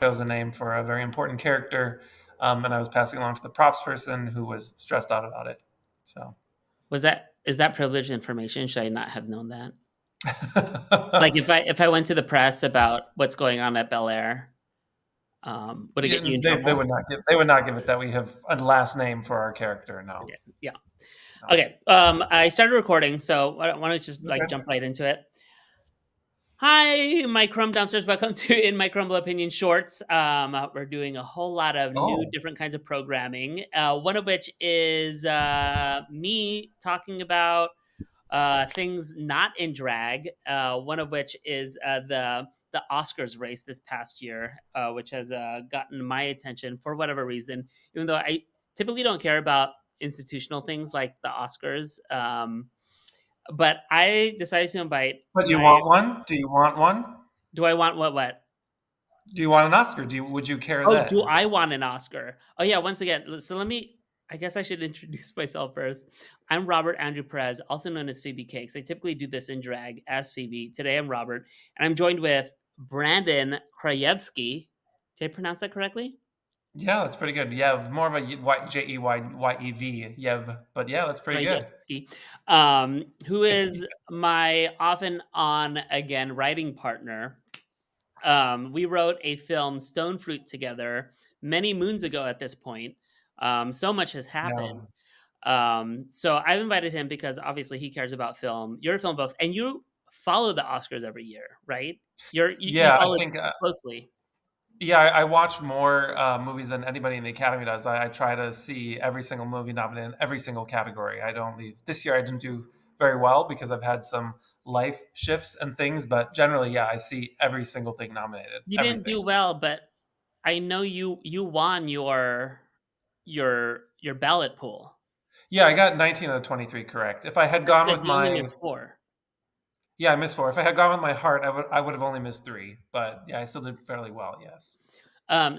chose a name for a very important character, and I was passing along to the props person who was stressed out about it. So, Is that privileged information? Should I not have known that? Like if I went to the press about what's going on at Bel Air, would it yeah, get you in they trouble? would not give it that we have a last name for our character. No, Okay, yeah. no. Okay. I started recording, so why don't we just like Okay. jump right into it? Hi, Mike Crumb downstairs. Welcome to In My Crumble Opinion Shorts. We're doing a whole lot of new, Oh, different kinds of programming. One of which is me talking about things not in drag. One of which is the Oscars race this past year, which has gotten my attention for whatever reason. Even though I typically don't care about institutional things like the Oscars, but I decided to invite but you my. want one? Do you want one? Do I want what? What? Do you want an Oscar? Would you care Oh, do then? I want an Oscar? Oh yeah. Once again, so let me. I guess I should introduce myself first. I'm Robert Andrew Perez, also known as Phoebe Cakes. I typically do this in drag as Phoebe. Today I'm Robert, and I'm joined with Brandon Krajewski. Did I pronounce that correctly? Yeah, that's pretty good. Yev, more of a Jeyyev, Yev, but yeah, that's pretty good. Krajewski, who is my often on again writing partner. We wrote a film, Stone Fruit, together many moons ago at this point. So much has happened. Yeah, So I've invited him because obviously he cares about film. You're a film buff, and you follow the Oscars every year, right? You yeah. I follow it think closely. yeah, I watch more movies than anybody in the Academy does. I try to see every single movie nominated in every single category. I don't leave. This year I didn't do very well because I've had some life shifts and things, but generally, yeah, I see every single thing nominated. You didn't Everything. do well, but I know you won your ballot pool. Yeah, I got 19 out of 23 correct. If I had That's gone good. with You only my missed four. yeah, I missed four. If I had gone with my heart, I would have only missed three. But yeah, I still did fairly well. Yes.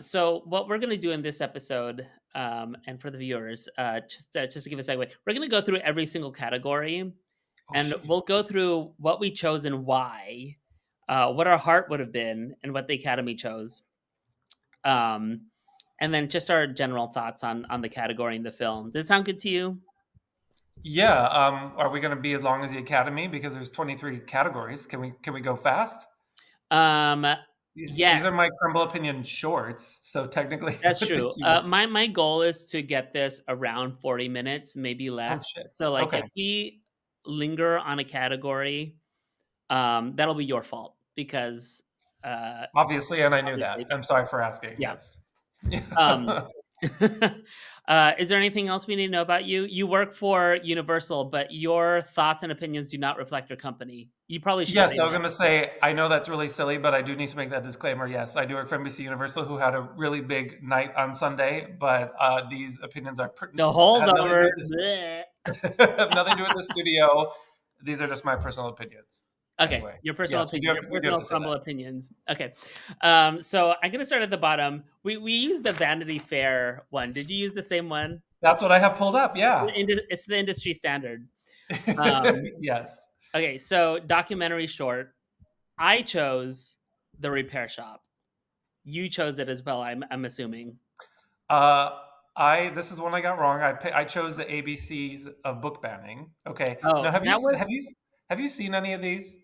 So what we're gonna do in this episode, and for the viewers, just to give a segue, we're gonna go through every single category, Oh and shit. we'll go through what we chose and why, what our heart would have been, and what the Academy chose, um, and then just our general thoughts on the category and the film. Does it sound good to you? Yeah. Are we going to be as long as the Academy because there's 23 categories? Can we go fast? Um, These are yes, my crumble opinion shorts, so technically, I that's would think true. you would. My goal is to get this around 40 minutes, maybe Oh less. shit. So like Okay. if we linger on a category, that'll be your fault because Obviously, and I knew that. obviously, I'm sorry for asking. yeah. Yes. Um, is there anything else we need to know about you? You work for Universal, but your thoughts and opinions do not reflect your company. You probably should Yes, say I was that. going to say, I know that's really silly, but I do need to make that disclaimer. Yes, I do work for NBC Universal, who had a really big night on Sunday, but these opinions The have nothing to do holdover. with this, Bleh. have nothing to do with the studio. These are just my personal opinions. Okay, Anyway, your personal yes, opinion, your we do have personal to say that. crumble opinions. Okay, so I'm gonna start at the bottom. We used the Vanity Fair one. Did you use the same one? That's what I have pulled up. Yeah. It's the industry standard. Um, Yes. okay, so documentary short. I chose the repair shop. You chose it as well. I'm assuming. Uh, I this is one I got wrong. I chose the ABCs of book banning. Okay. Oh, Now, that was. have you seen any of these?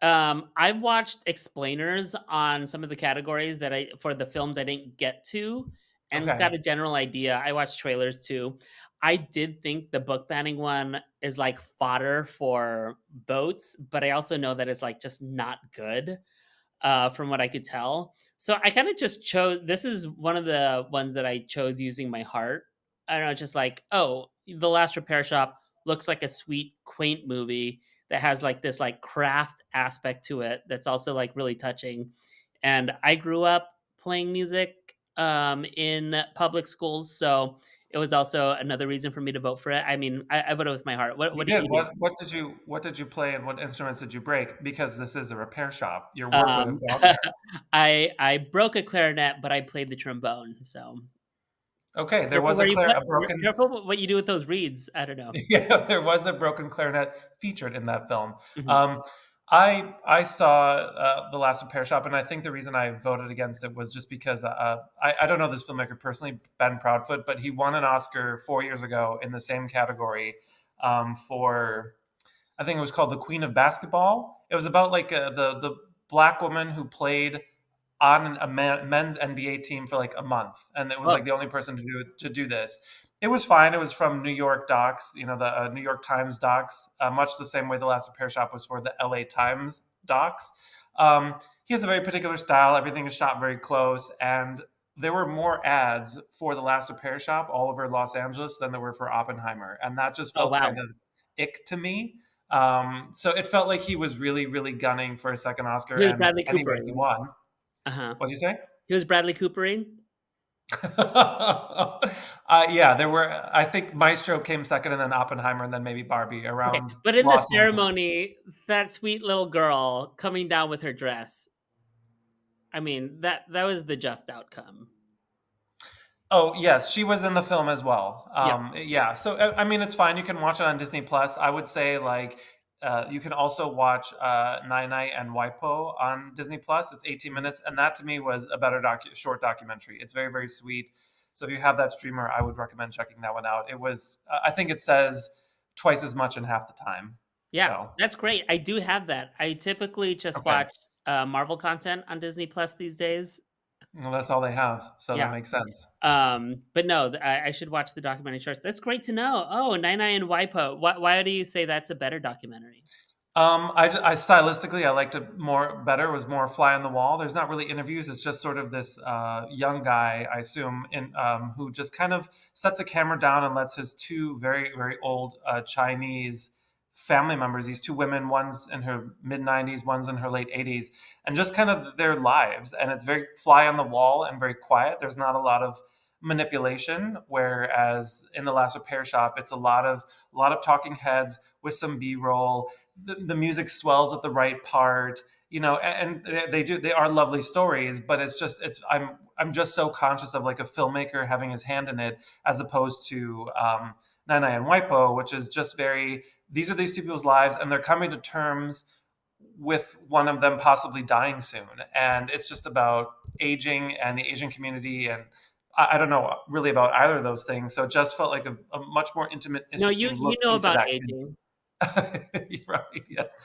I've watched explainers on some of the categories that I for the films I didn't get to, and Okay. got a general idea. I watched trailers too. I did think the book banning one is like fodder for votes, but I also know that it's like just not good, from what I could tell. So I kind of just chose. This is one of the ones that I chose using my heart. I don't know, just like, oh, the Last Repair Shop looks like a sweet, quaint movie that has like this like craft aspect to it that's also like really touching. And I grew up playing music in public schools, so it was also another reason for me to vote for it. I mean, I voted with my heart. You What did did. you do? What did you play and what instruments did you break? Because this is a repair shop. Your work would have Um, gone there. I broke a clarinet, but I played the trombone. So Okay, there careful was where you put. a broken What you do with those reeds. I don't know. yeah, there was a broken clarinet featured in that film. Mhm. Um, I saw The Last Repair Shop, and I think the reason I voted against it was just because I don't know this filmmaker personally, Ben Proudfoot, but he won an Oscar 4 years ago in the same category for, I think it was called The Queen of Basketball. It was about like the black woman who played on a men's NBA team for like a month, and it was Oh, like the only person to do this. It was fine. It was from New York docs, the New York Times docs, much the same way the Last Repair Shop was for the LA Times docs. He has a very particular style. Everything is shot very close, and there were more ads for the Last Repair Shop all over Los Angeles than there were for Oppenheimer, and that just oh felt kind wow. of ick to me. So it felt like he was really, really gunning for a second Oscar, He was and Bradley anyway, he Coopering. won. Uh-huh. What'd you say? He was Bradley Coopering? Yeah, there were. I think Maestro came second, and then Oppenheimer, and then maybe Barbie Okay, around but in the Los Angeles. ceremony, that sweet little girl coming down with her dress, I mean, that was the just outcome. Oh yes, she was in the film as well. Yeah. Yeah, so I mean, it's fine. You can watch it on Disney Plus. I would say like you can also watch Nai Nai and Waipo on Disney Plus. It's 18 minutes, and that to me was a better short documentary. It's very very sweet. So if you have that streamer, I would recommend checking that one out. It was I think it says twice as much in half the time. Yeah, So that's great. I do have that. I typically just okay, watch, Marvel content on Disney Plus these days. well that's all they have, so that Yeah. makes sense. But no, I should watch the documentary shorts. That's great to know. Oh, Nine and Waipo. Why do you say that's a better documentary? I stylistically, I liked it more better. It was more fly on the wall. There's not really interviews. It's just sort of this young guy, I assume, who just kind of sets a camera down and lets his two very, very old Chinese family members, these two women, one's in her mid 90s, one's in her late 80s, and just kind of their lives. And it's very fly on the wall and very quiet. There's not a lot of manipulation, whereas in the Last Repair Shop, it's a lot of talking heads with some B-roll. The music swells at the right part, and they are lovely stories, but I'm just so conscious of like a filmmaker having his hand in it, as opposed to Nana and Waipo, which is just very, these are these two people's lives and they're coming to terms with one of them possibly dying soon, and it's just about aging and the Asian community, and I don't know really about either of those things, so it just felt like a much more intimate, No, you interesting you look know into about that. aging. Right, yes.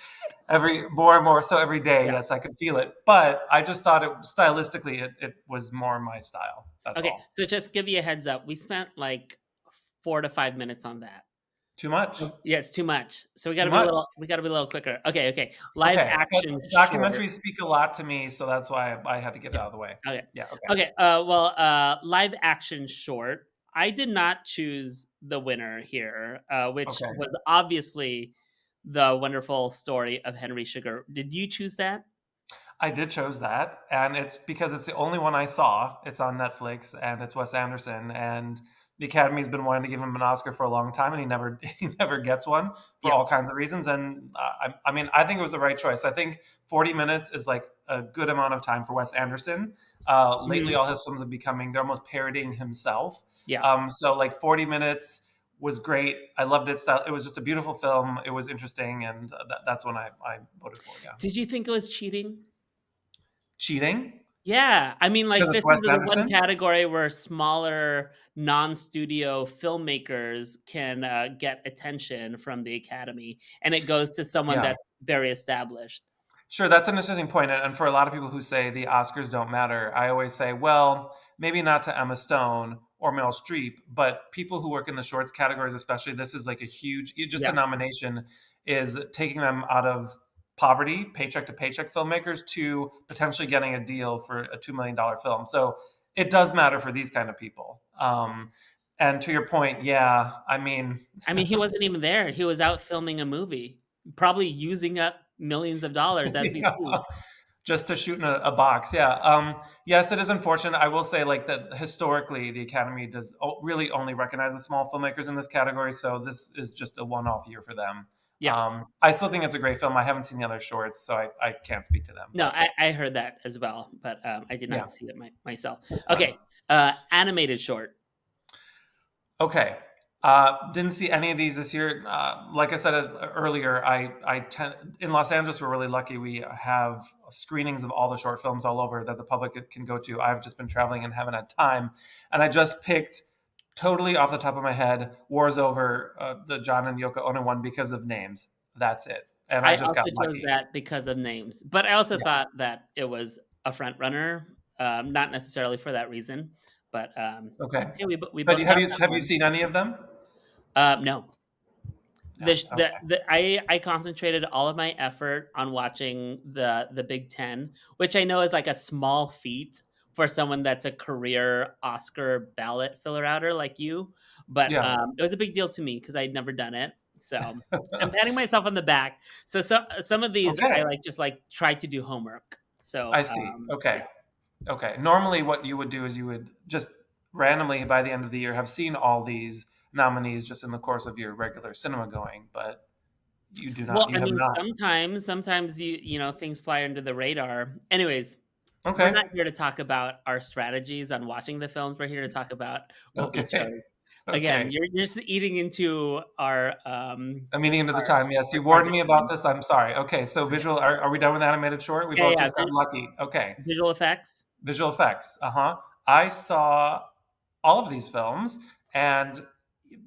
Every more and more so every day, Yeah. yes, I could feel it. But I just thought it stylistically it was more my style. That's Okay, all. so just give you a heads up. We spent like 4 to 5 minutes on that. Too much? Oh, yeah, it's too much. So Too much. we gotta be a little quicker. Okay, okay. Live Okay. But action short. documentaries speak a lot to me, so that's why I had to get it Yeah. out of the way. Okay. Yeah, okay. Okay, well, live action short. I did not choose the winner here, which Okay. was obviously The Wonderful Story of Henry Sugar. Did you choose that? I did chose that, and it's because it's the only one I saw. It's on Netflix, and it's Wes Anderson, and the Academy's been wanting to give him an Oscar for a long time, and he never he never gets one for Yeah. all kinds of reasons. And I mean, I think it was the right choice. I think 40 minutes is like a good amount of time for Wes Anderson. Lately, Mhm. all his films are becoming, they're almost parodying himself. Yeah. So like 40 minutes was great. I loved it. Style. It was just a beautiful film. It was interesting, and that's when I voted for. Yeah, Did you think it was cheating? cheating Yeah, I mean, like, because this it's is Wes the one Anderson. category where smaller non-studio filmmakers can, get attention from the Academy, and it goes to someone Yeah. that's very established. Sure, that's an interesting point. And for a lot of people who say the Oscars don't matter, I always say, well, maybe not to Emma Stone or Meryl Streep, but people who work in the shorts categories, especially, this is like a huge, just a Yeah. nomination is taking them out of poverty, paycheck to paycheck filmmakers, to potentially getting a deal for a $2 million film. So it does matter for these kind of people. And to your point, yeah, I mean, I mean, he wasn't even there. He was out filming a movie, probably using up millions of dollars as we yeah, speak. just to shoot in a box. Yeah. Yes, it is unfortunate. I will say, like that, historically, the Academy does really only recognize the small filmmakers in this category. So this is just a one-off year for them. Yeah. I still think it's a great film. I haven't seen the other shorts, so I can't speak to them. No, But I heard that as well, but, I did yeah, not see it myself. that's fine. Okay, animated short. Okay. Didn't see any of these this year. Like I said earlier, in Los Angeles, we're really lucky. We have screenings of all the short films all over that the public can go to. I've just been traveling and haven't had time, and I just picked totally off the top of my head War's Over, the John and Yoko Ono one because of names. That's it, and I I just got also chose lucky. that because of names, but I also Yeah. thought that it was a front runner, not necessarily for that reason, but, Okay. yeah, we But both have got you that have you one. seen any of them? No. No. Okay. I concentrated all of my effort on watching the Big 10, which I know is like a small feat for someone that's a career Oscar ballot filler outer like you, but, Yeah. it was a big deal to me because 'cause I'd never done it, so I'm patting myself on the back. So some of these I, Okay. like, just, like, tried to do homework. So, I see. yeah. Okay. Okay. Normally, what you would do is you would just randomly by the end of the year have seen all these nominees just in the course of your regular cinema going, but you do not. Well, You I have mean, not. sometimes things fly under the radar. Anyways, we're Okay. not here to talk about our strategies on watching the films. We're here to talk about what we Okay. chose. Again, Okay. you're just eating into I'm eating into the our time. Yes, you our warned private me time. about this. I'm sorry. Okay. So Okay. visual. Are we done with animated short? We Yeah, both yeah. just got lucky. Okay. Visual effects. Visual effects. Uh huh. I saw all of these films, and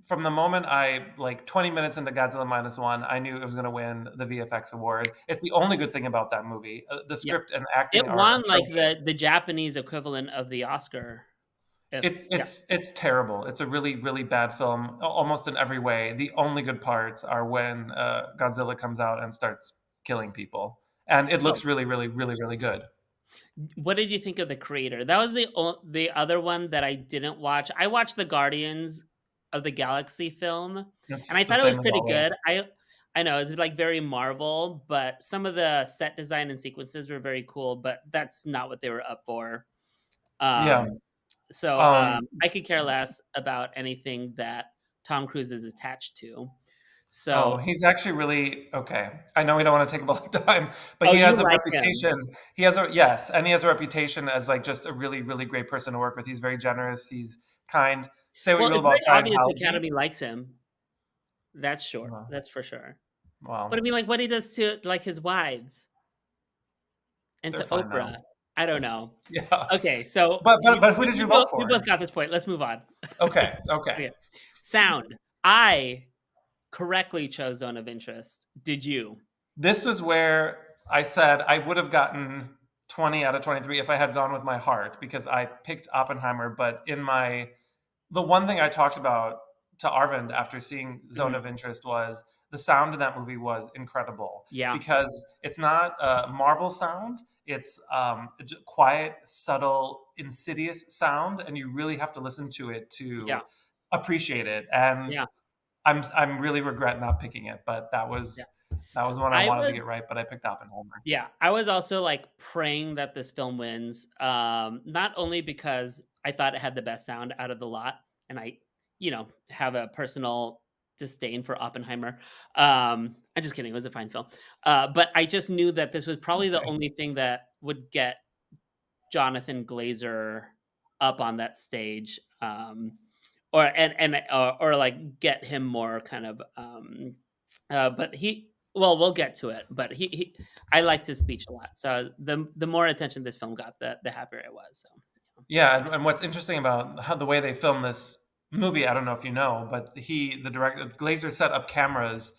from the moment I like 20 minutes into Godzilla minus one, I knew it was going to win the VFX award. It's the only good thing about that movie. The Yeah. script and acting It are won like atrocious. the Japanese equivalent of the Oscar. If It's yeah. it's it's terrible. It's a really really bad film, almost in every way. The only good parts are when Godzilla comes out and starts killing people, and it Oh, looks really really really really good. what did you think of the creator? That was the other one that I didn't watch. I watched the Guardians of the Galaxy film, and It's I the thought it was same as pretty good. always. I know it's like very Marvel, but some of the set design and sequences were very cool. But that's not what they were up for. Yeah. Um, Um, I could care less about anything that Tom Cruise is attached to. Oh, So, he's actually really okay. I know we don't want to take up a lot of time, but oh, he you has a like him? reputation. He has a yes, and he has a reputation as like just a really, really great person to work with. He's very generous. He's kind. Say what Well, you will it's about very obvious the Scientology. Academy likes him. That's sure. Well, That's for sure. But I well, mean, like, what he does to, like, his wives and they're to fine now. Oprah, I don't know. Yeah, Okay, so but who did you vote we for? both got this point. Let's move on. Okay, okay. Okay. Sound. I correctly chose Zone of Interest. Did you? This was where I said I would have gotten 20 out of 23 if I had gone with my heart because I picked Oppenheimer, but in my the one thing I talked about to Arvind after seeing Zone Mhm. of Interest was the sound in that movie was incredible Yeah. because it's not a Marvel sound. It's quiet, subtle, insidious sound, and you really have to listen to it Yeah. to appreciate it. And Yeah. I'm really regret not picking it, but Yeah. that was one I I wanted to was get right, but I picked Oppenheimer. Yeah, I was also, like, praying that this film wins, not only because I thought it had the best sound out of the lot, and I, have a personal disdain for Oppenheimer. I'm just kidding, it was a fine film. But I just knew that this was probably the Okay. only thing that would get Jonathan Glazer up on that stage, or, like, get him more kind of, but we'll get to it, but he I liked his speech a lot, so the more attention this film got, the happier I was, so, Yeah, and what's interesting about how the way they filmed this movie, I don't know if you know, but the director Glazer set up cameras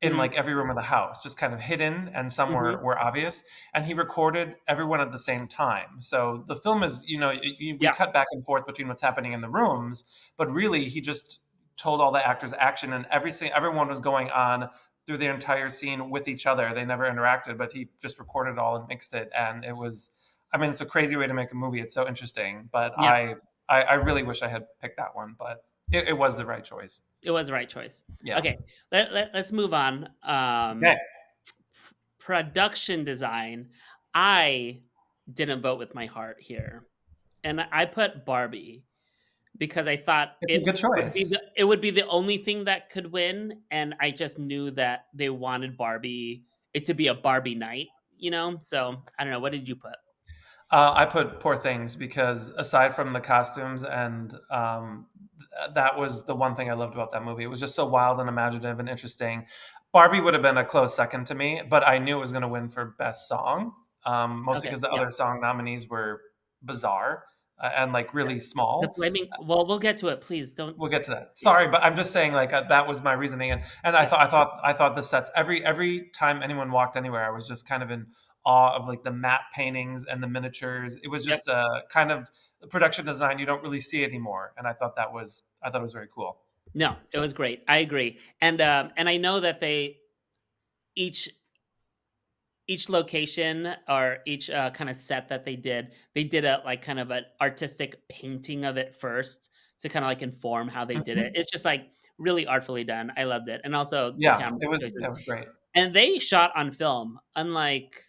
in Mhm, like every room of the house, just kind of hidden, and some mhm, were obvious. And he recorded everyone at the same time. So the film is, we yeah, cut back and forth between what's happening in the rooms, but really he just told all the actors action, and everyone was going on through the entire scene with each other. They never interacted, but he just recorded it all and mixed it, and it was. I mean, it's a crazy way to make a movie. It's so interesting, but yeah, I really wish I had picked that one, but it was the right choice. it was the right choice. Yeah. Okay, let's move on. Okay. Production design, I didn't vote with my heart here, and I put Barbie. Because I thought It's a good choice. it would be the only thing that could win, and I just knew that they wanted Barbie it to be a Barbie night, So, I don't know, what did you put? I put Poor Things because aside from the costumes and that was the one thing I loved about that movie. It was just so wild and imaginative and interesting. Barbie would have been a close second to me, but I knew it was going to win for best song, mostly Okay, because the yeah, other song nominees were bizarre and like yeah. really The small. flaming well, we'll get to it, please don't. We'll get to that. Sorry, but I'm just saying, like that was my reasoning, and Yeah, I thought the sets every time anyone walked anywhere, I was just kind of in awe of like the matte paintings and the miniatures. It was yep. just a kind of production design you don't really see anymore, and I thought it was very cool. No, it was great. I agree, and I know that they each each location or each, kinda set that they did a, like, kind of an artistic painting of it first to kinda, like, inform how they did it. Mhm. It's just, like, really artfully done. I loved it, and also the Yeah, camera choices. that was great. And they shot on film, unlike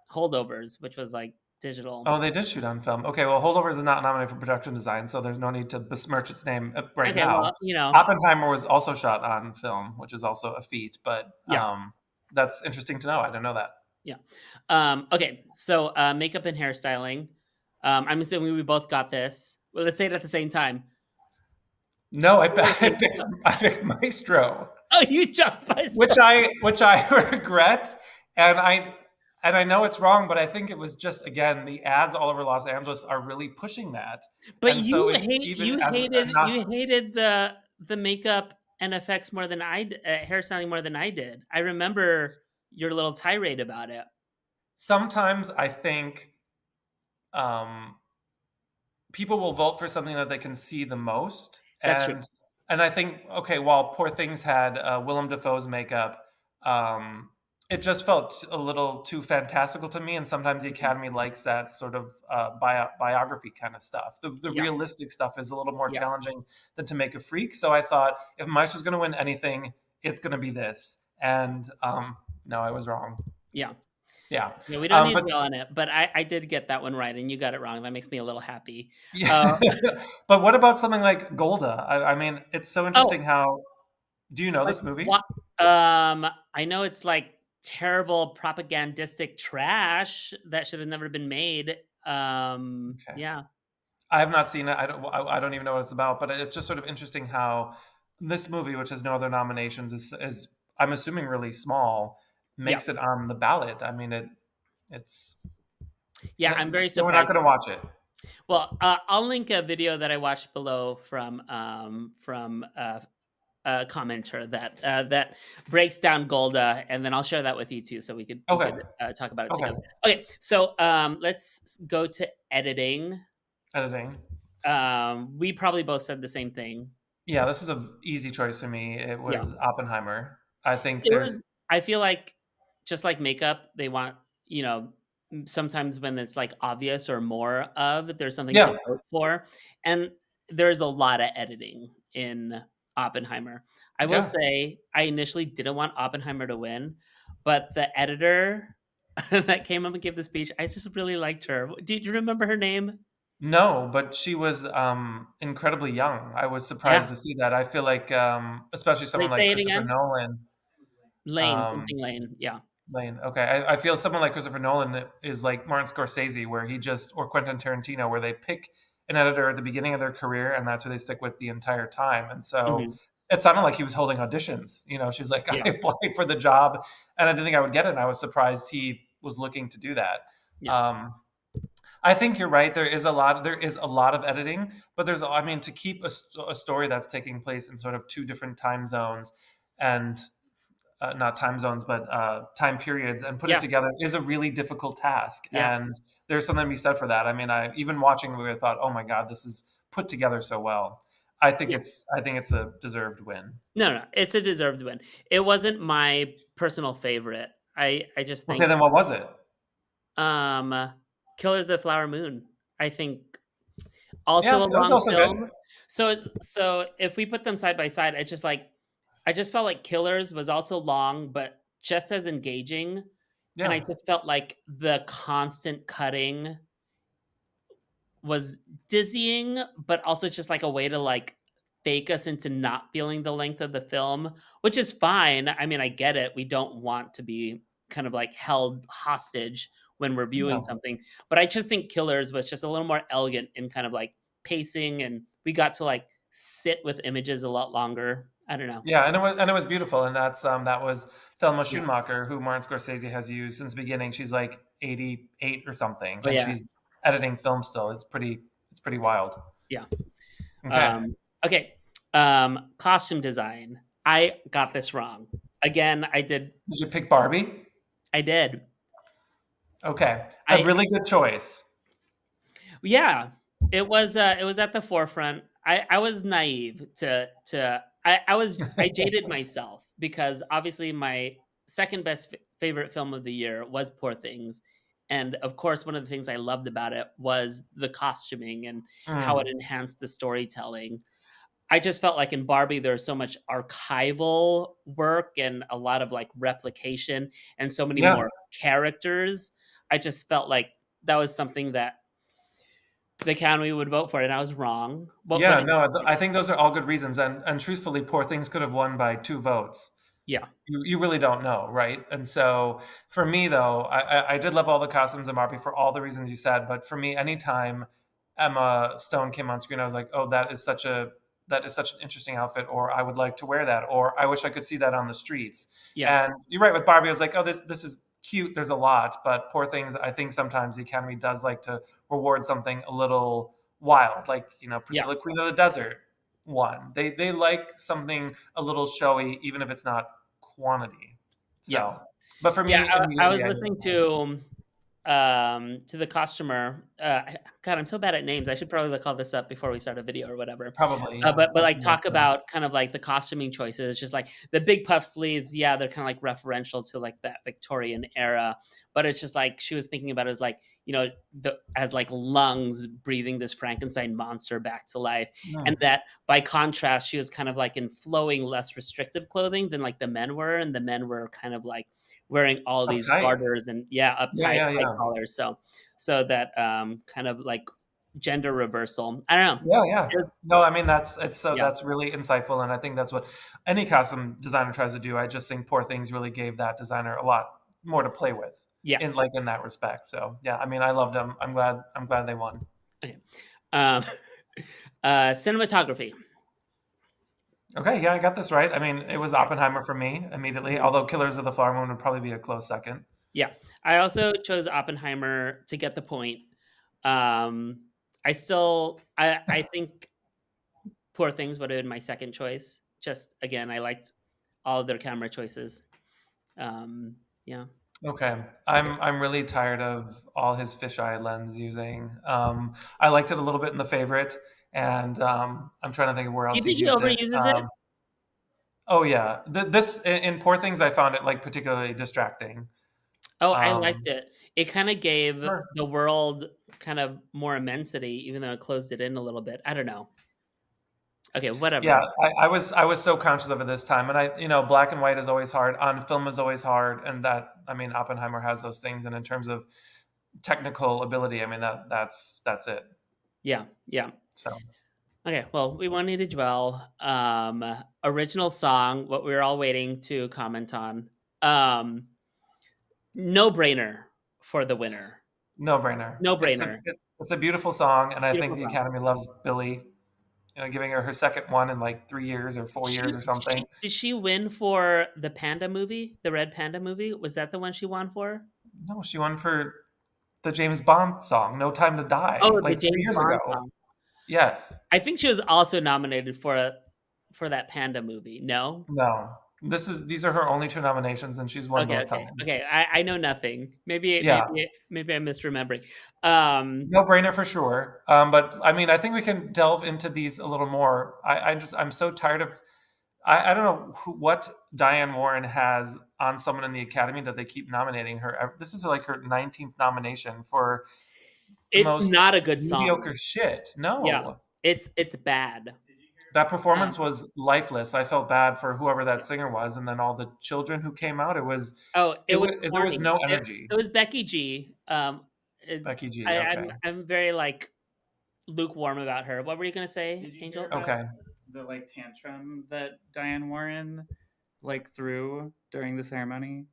Holdovers, which was, like, digital. Oh, they did shoot on film. Okay, well, Holdovers is not nominated for production design, so there's no need to besmirch its name right Okay, now. well, you know, Oppenheimer was also shot on film, which is also a feat, but yeah, that's interesting to know. I didn't know that. yeah. Okay, so, makeup and hairstyling. I'm assuming we both got this. Well, let's say it at the same time. No, What do you think? I picked Maestro, Oh, you jumped by stuff. which I regret, and I know it's wrong, but I think it was just again the ads all over Los Angeles are really pushing that, But and so it's even as not you hated the makeup and effects more than hairstyling more than I did. I remember your little tirade about it. sometimes I think um, people will vote for something that they can see the most, That's true. and I think okay, while Poor Things had Willem Dafoe's makeup, um, it just felt a little too fantastical to me, and sometimes the Mhm. Academy likes that sort of biography kind of stuff. The Yeah, realistic stuff is a little more yeah, challenging than to make a freak. So I thought if Maestro's going to win anything, it's going to be this, and no, I was wrong. yeah. Yeah, Yeah, we don't need to but dwell on it, but I did get that one right, and you got it wrong. That makes me a little happy. yeah. Uh, But what about something like Golda? I mean, it's so oh, interesting how. Do you know like, this movie? what I know it's, like, terrible propagandistic trash that should have never been made. Okay. Yeah. I have not seen it. I don't even know what it's about, but it's just sort of interesting how this movie, which has no other nominations, is I'm assuming really small, Yeah. makes it on the ballot. I mean, it's Yeah, I'm very so we're not surprised. going to watch it. Well, I'll link a video that I watched below from a commenter that breaks down Golda, and then I'll share that with you too, so we Okay. could talk about it Okay. together. Okay, so let's go to editing. Editing. We probably both said the same thing. Yeah, this is a easy choice for me. It Yeah, was Oppenheimer. I think it was. there's I feel like just like makeup, they want you know sometimes when it's like obvious or more of there's something to yeah, vote for, and there's a lot of editing in Oppenheimer. I will yeah. say I initially didn't want Oppenheimer to win, but the editor that came up and gave the speech, I just really liked her. Do you remember her name? No, but she was incredibly young. I was Yeah, surprised to see that. I feel like especially someone wait, like say it Christopher again. Nolan. Lane, Um, something Lane. Yeah. Lane. Okay, I feel someone like Christopher Nolan is like Martin Scorsese, where he just or Quentin Tarantino, where they pick an editor at the beginning of their career, and that's who they stick with the entire time. And so Hmm. it sounded like he was holding auditions. She's like, Yeah. I applied for the job, and I didn't think I would get it. And I was surprised he was looking to do that. Yeah. Um, I think you're right. There is a lot of editing, but I mean, to keep a story that's taking place in sort of two different time zones and not time zones, but time periods, and put it Yeah. together is a really difficult task. Yeah. And there's something to be said for that. I mean, I even watching the movie, I thought, oh my god, this is put together so well. Yeah. I think it's a deserved win. No, no, it's a deserved win. It wasn't my personal favorite. I just Okay, think, then what was it? um, Killers of the Flower Moon, I think Yeah, also a that was long also good. film. So if we put them side by side, I just felt like Killers was also long, but just as engaging, and I Yeah, just felt like the constant cutting was dizzying, but also just like a way to like fake us into not feeling the length of the film, which is fine. I mean, I get it. We don't want to be kind of like held hostage when we're viewing no, something, but I just think Killers was just a little more elegant in kind of like pacing, and we got to like sit with images a lot longer. I don't know. Yeah, and it was beautiful, and that was Thelma Yeah. Schoonmaker, who Martin Scorsese has used since the beginning. She's like 88 or something, Oh and yeah. she's editing film still. It's pretty wild. Yeah. Okay, Um, okay. Costume design. I got this wrong. Again, did you pick Barbie? I did. Okay, a I really good choice. Yeah, it was at the forefront. I was naive to I jaded myself because obviously my second best favorite film of the year was Poor Things. And of course, one of the things I loved about it was the costuming and how it Mm, enhanced the storytelling. I just felt like in Barbie there was so much archival work and a lot of like replication and so many yeah, more characters. I just felt like that was something that the Academy would vote for it, and I was wrong. What yeah. did you No, think? I think those are all good reasons, and truthfully, Poor Things could have won by 2 votes. Yeah, You really don't know, right? And so for me, though, I did love all the costumes in Barbie for all the reasons you said. But for me, anytime Emma Stone came on screen, I was like, oh, that is such an interesting outfit, or I would like to wear that, or I wish I could see that on the streets. yeah, And you're right with Barbie. I was like, oh, this is cute. There's a lot, but Poor Things. I think sometimes the Academy does like to reward something a little wild, like yeah, Priscilla, Queen of the Desert. One, they like something a little showy, even if it's not quantity. yeah. So, but for Yeah, me, I was immediately, I knew listening it. to the costumer. God, I'm so bad at names. I should probably look all this up before we start a video or whatever. Probably, yeah. But I like should look talk too. about kind of like the costuming choices, just like the big puff sleeves. Yeah, they're kind of like referential to like that Victorian era, but it's just like she was thinking about it as like as like lungs breathing this Frankenstein monster back to life, and Hmm. that by contrast, she was kind of like in flowing, less restrictive clothing than like the men were, and the men were kind of like wearing all these Uptight. garters and yeah, Yeah, uptight yeah, high yeah. collars. So that kind of like gender reversal. I don't know. Yeah, yeah. It was, No, I mean yeah, that's really insightful, and I think that's what any costume designer tries to do. I just think Poor Things really gave that designer a lot more to play with yeah. in that respect. So yeah, I mean, I loved them. I'm glad they won. Okay. Um, cinematography. Okay, yeah, I got this right. I mean, it was Oppenheimer for me immediately, Mhm. although Killers of the Flower Moon would probably be a close second. Yeah, I also chose Oppenheimer to get the point. Um, I think Poor Things would have been my second choice. Just again, I liked all of their camera choices. Um, yeah. Okay. Okay. I'm really tired of all his fisheye lens using. I liked it a little bit in The Favorite, and I'm trying to think of where Do you else think he's he used it. overuses it? Oh yeah, this in Poor Things, I found it like particularly distracting. Oh, I liked Um, it. It kind of gave sure. the world kind of more immensity, even though it closed it in a little bit. I don't know. Okay, Yeah, whatever. I was so conscious of it this time, and black and white is always hard. On film is always hard, and that I mean Oppenheimer has those things, and in terms of technical ability, I mean that's it. Yeah, yeah. So Okay, well, we won't need to dwell. Original song, what we were all waiting to comment on. Um, no brainer for the winner. no brainer. No brainer. It's a beautiful song, and I think Beautiful the song. Academy loves Billie. Giving her second one in like 3 years or 4 years or something. Did she win for the Panda movie, the Red Panda movie? Was that the one she won for? No, she won for the James Bond song, "No Time to Die," Oh, the like three James years Bond ago. song. Yes. I think she was also nominated for that Panda movie. No? No. These are her only two nominations, and she's won Okay, both okay, times. okay. I know nothing. Yeah. Maybe I'm misremembering. Um, No brainer for sure. But I mean, I think we can delve into these a little more. I'm so tired of. I don't know what Diane Warren has on someone in the Academy that they keep nominating her. This is like her 19th nomination for the it's most not a good song. mediocre shit. Yeah, No, it's bad. that Um, performance was lifeless. I felt bad for whoever that singer was, and then all the children who came out. oh, it was There was corny. no energy. It was Becky G. It, Becky G. Okay. I'm very like lukewarm about her. What were you gonna say, Did you hear Angel? about Okay. the like tantrum that Diane Warren like threw during the ceremony?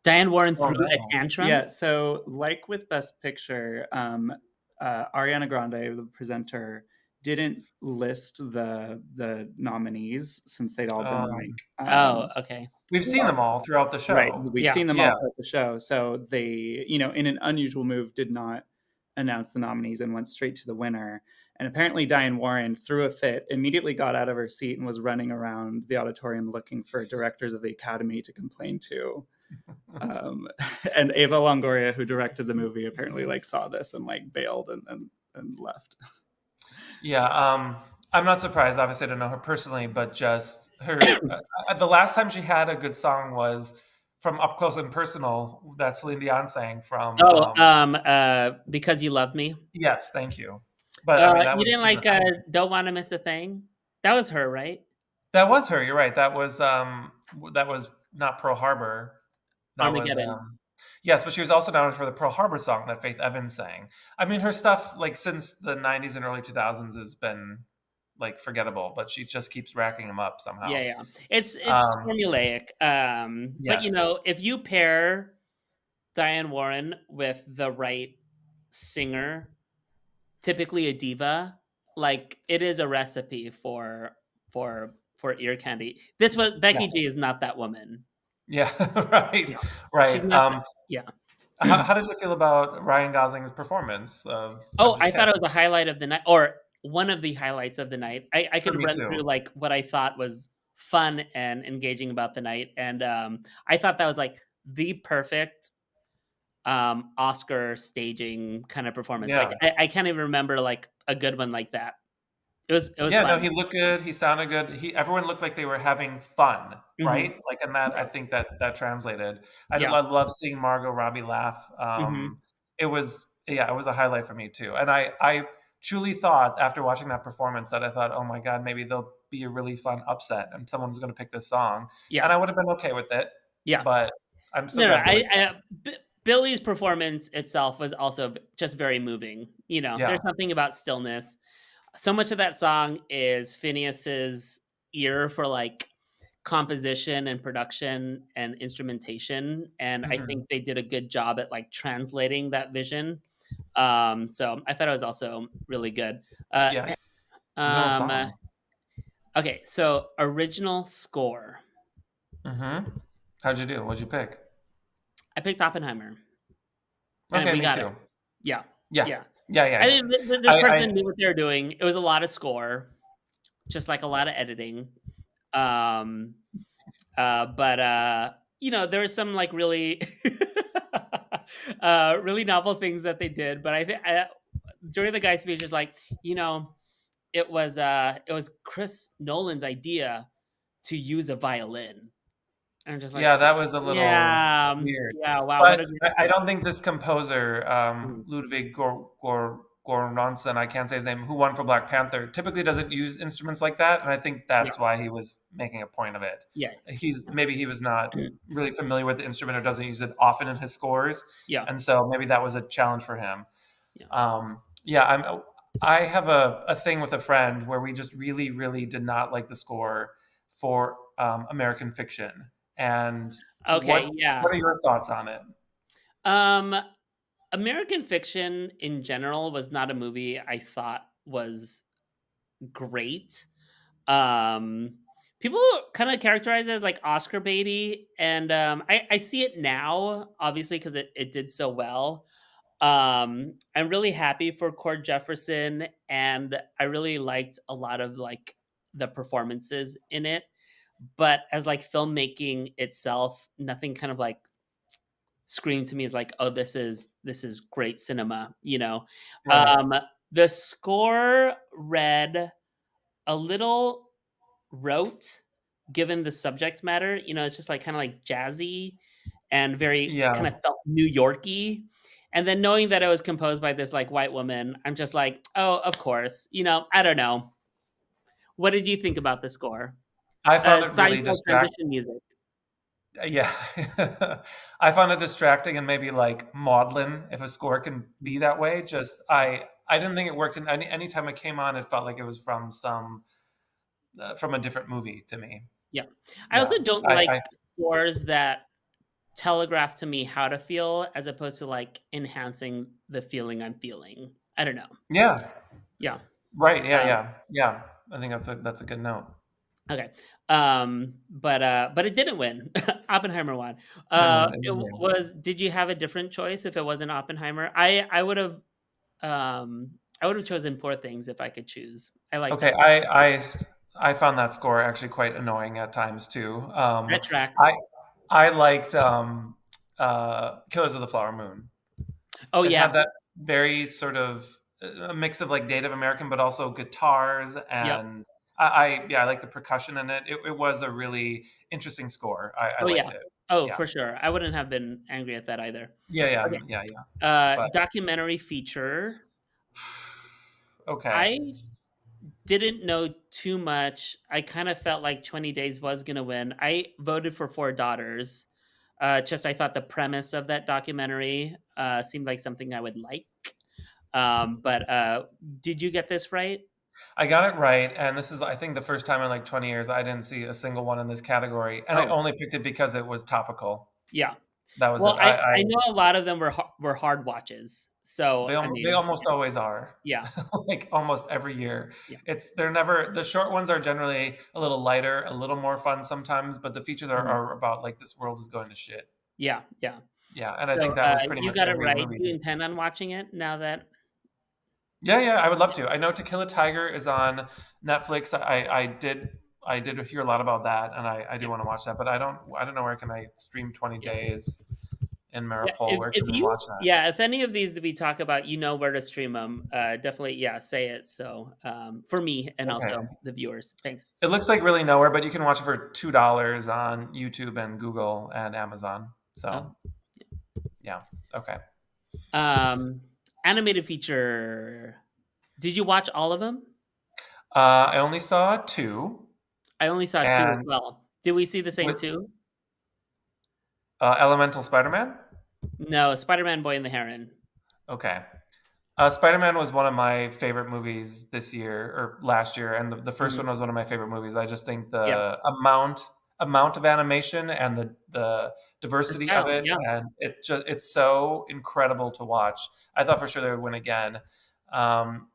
Diane Warren Oh threw a no. tantrum. Yeah, so like with Best Picture, Ariana Grande, the presenter, didn't list the nominees since they'd all been Um, like Oh, okay. we've seen them all throughout the right. show. We'd Yeah. seen them all Yeah. throughout the show, so they, in an unusual move, did not announce the nominees and went straight to the winner. And apparently, Diane Warren threw a fit, immediately got out of her seat, and was running around the auditorium looking for directors of the Academy to complain to. Um, and Ava Longoria, who directed the movie, apparently like saw this and like bailed and left. Yeah, I'm not surprised. Obviously, I don't know her personally, but just her. The last time she had a good song was from Up Close and Personal that Celine Dion sang from. Oh, Because You Love Me. Yes, thank you. But I mean, that You was didn't like Don't Wanna Miss a Thing? That was her, right? that was her. You're right. That was not Pearl Harbor. That was Armageddon. yes, but she was also known for the Pearl Harbor song that Faith Evans sang. I mean, her stuff like since the '90s and early 2000s has been like forgettable, but she just keeps racking them up Yeah, somehow. yeah. It's Um, formulaic. But yes. if you pair Diane Warren with the right singer, typically a diva, like it is a recipe for ear candy. This was Yeah. Becky G is not that woman. Yeah. Right. Yeah. She's Right. not that, yeah. How did you feel about Ryan Gosling's performance of Oh, just I Ken? thought it was a highlight of the night, or one of the highlights of the night. I For could me run too. through like what I thought was fun and engaging about the night, and I thought that was like the perfect Oscar staging kind of performance. Like Yeah. I can't even remember like a good one like that. It was Yeah, no, fun. he looked good. He sounded good. Everyone looked like they were having fun, Hmm. right? Like, and that I Yeah, think that translated. yeah. I love seeing Margot Robbie laugh. Hmm. It was a highlight for me too. And I truly thought after watching that performance that I thought, oh my god, maybe there'll be a really fun upset and someone's going to pick this song, Yeah, and I would have been okay with it. yeah. But I'm so No, no. glad Billy. Billy's performance itself was also just very moving. There's Yeah. something about stillness. So much of that song is Phineas's ear for like composition and production and instrumentation, and I Mhm. think they did a good job at like translating that vision. So I thought it was also really good. Uh, Yeah. Original um, uh, song. okay, so original score. Mhm. How'd you do? What'd you pick? I picked Oppenheimer, and Okay, we me got it. too. Yeah, Yeah. yeah. Yeah, yeah, I yeah. think this person I knew what they were doing. It was a lot of score, just like a lot of editing. Um, but there was some like really, really novel things that they did. But I think during the guy's speech, is like, it was Chris Nolan's idea to use a violin, and I'm just like, yeah, that was a little yeah, weird. yeah, wow, what But a great I idea. don't think this composer, Mhm. Ludwig Göransson, I can't say his name, who won for Black Panther, typically doesn't use instruments like that, and I think Yeah, that's why he was making a point of it. yeah, Maybe he was not really familiar with the instrument or doesn't use it often in his scores, yeah, and so maybe that was a challenge for him. yeah. Yeah, I have a thing with a friend where we just really, really did not like the score for American Fiction. And Okay, what yeah. are your thoughts on it? Um, American Fiction in general was not a movie I thought was great. Um, People kind of characterize it as like Oscar baity, and I see it now, obviously, because it did so well. I'm really happy for Cord Jefferson, and I really liked a lot of like the performances in it. But as like filmmaking itself, nothing kind of like screamed to me as like, oh, this is great cinema. Right. The score read a little rote given the subject matter. It's just like kind of like jazzy and very kind Yeah. of felt New Yorky. And then knowing that it was composed by this like white woman, I'm just like, oh, of course. I don't know. What did you think about the score? I found it really Seinfeld distracting. transition music. Yeah. I found it distracting and maybe like maudlin if a score can be that way. Just I didn't think it worked in any time it came on, it felt like it was from from a different movie to me. Yeah. I Yeah. also don't like I scores that telegraph to me how to feel as opposed to like enhancing the feeling I'm feeling. I don't know. yeah. Yeah. Right. Yeah. Um, Yeah. Yeah. I think that's a good note. okay. But it didn't win. Oppenheimer won. It It didn't win. was. Did you have a different choice if it wasn't Oppenheimer? I would have. I would have chosen Poor Things if I could choose. I like Okay, that film. I found that score actually quite annoying at times too. That I tracks. I liked Killers of the Flower Moon. Oh It yeah. had that very sort of a mix of like Native American, but also guitars, Yep. and I like the percussion in it. It was a really interesting score. I Oh liked yeah. it. Oh, Yeah, for sure. I wouldn't have been angry at that either. Okay. yeah. But Documentary feature. okay, I didn't know too much. I kind of felt like 20 Days was gonna win. I voted for Four Daughters. Just I thought the premise of that documentary seemed like something I would like. But did you get this right? I got it right, and this is I think the first time in like 20 years I didn't see a single one in this category, and I Oh, only picked it because it was topical. yeah. That was it. Well, I know a lot of them were hard watches. So I They mean, almost always are. yeah, Like almost every year. yeah, They're never the short ones are generally a little lighter, a little more fun sometimes, but the features mhm, are about like this world is going to shit. yeah, yeah. Yeah, and I So think that was pretty you much got it every right. movie Do you this year. intend on watching it now that? Yeah, I would love to. I know To Kill a Tiger is on Netflix. I did hear a lot about that, and I do Yeah. want to watch that, but I don't know where can I stream 20 Yeah. Days in Yeah, Maripol. Where if can we you watch that? yeah, if any of these that we talk about, you know where to stream them, definitely, yeah, say it. So, for me and Okay. also the viewers. Thanks. It looks like really nowhere, but you can watch it for $2 on YouTube and Google and Amazon. Oh, So yeah, okay. um, animated feature. Did you watch all of them? I only saw two, I only saw 2 as and well. Did we see the same with 2? Elemental Spider-Man. No, Spider-Man: Boy and the Heron. Okay, Spider-Man was one of my favorite movies this year or last year, and the first Mhm. one was one of my favorite movies. I just think Yeah. the amount of animation and the The diversity of style, it, yeah. and it's so incredible to watch. I thought for sure they would win again. Um,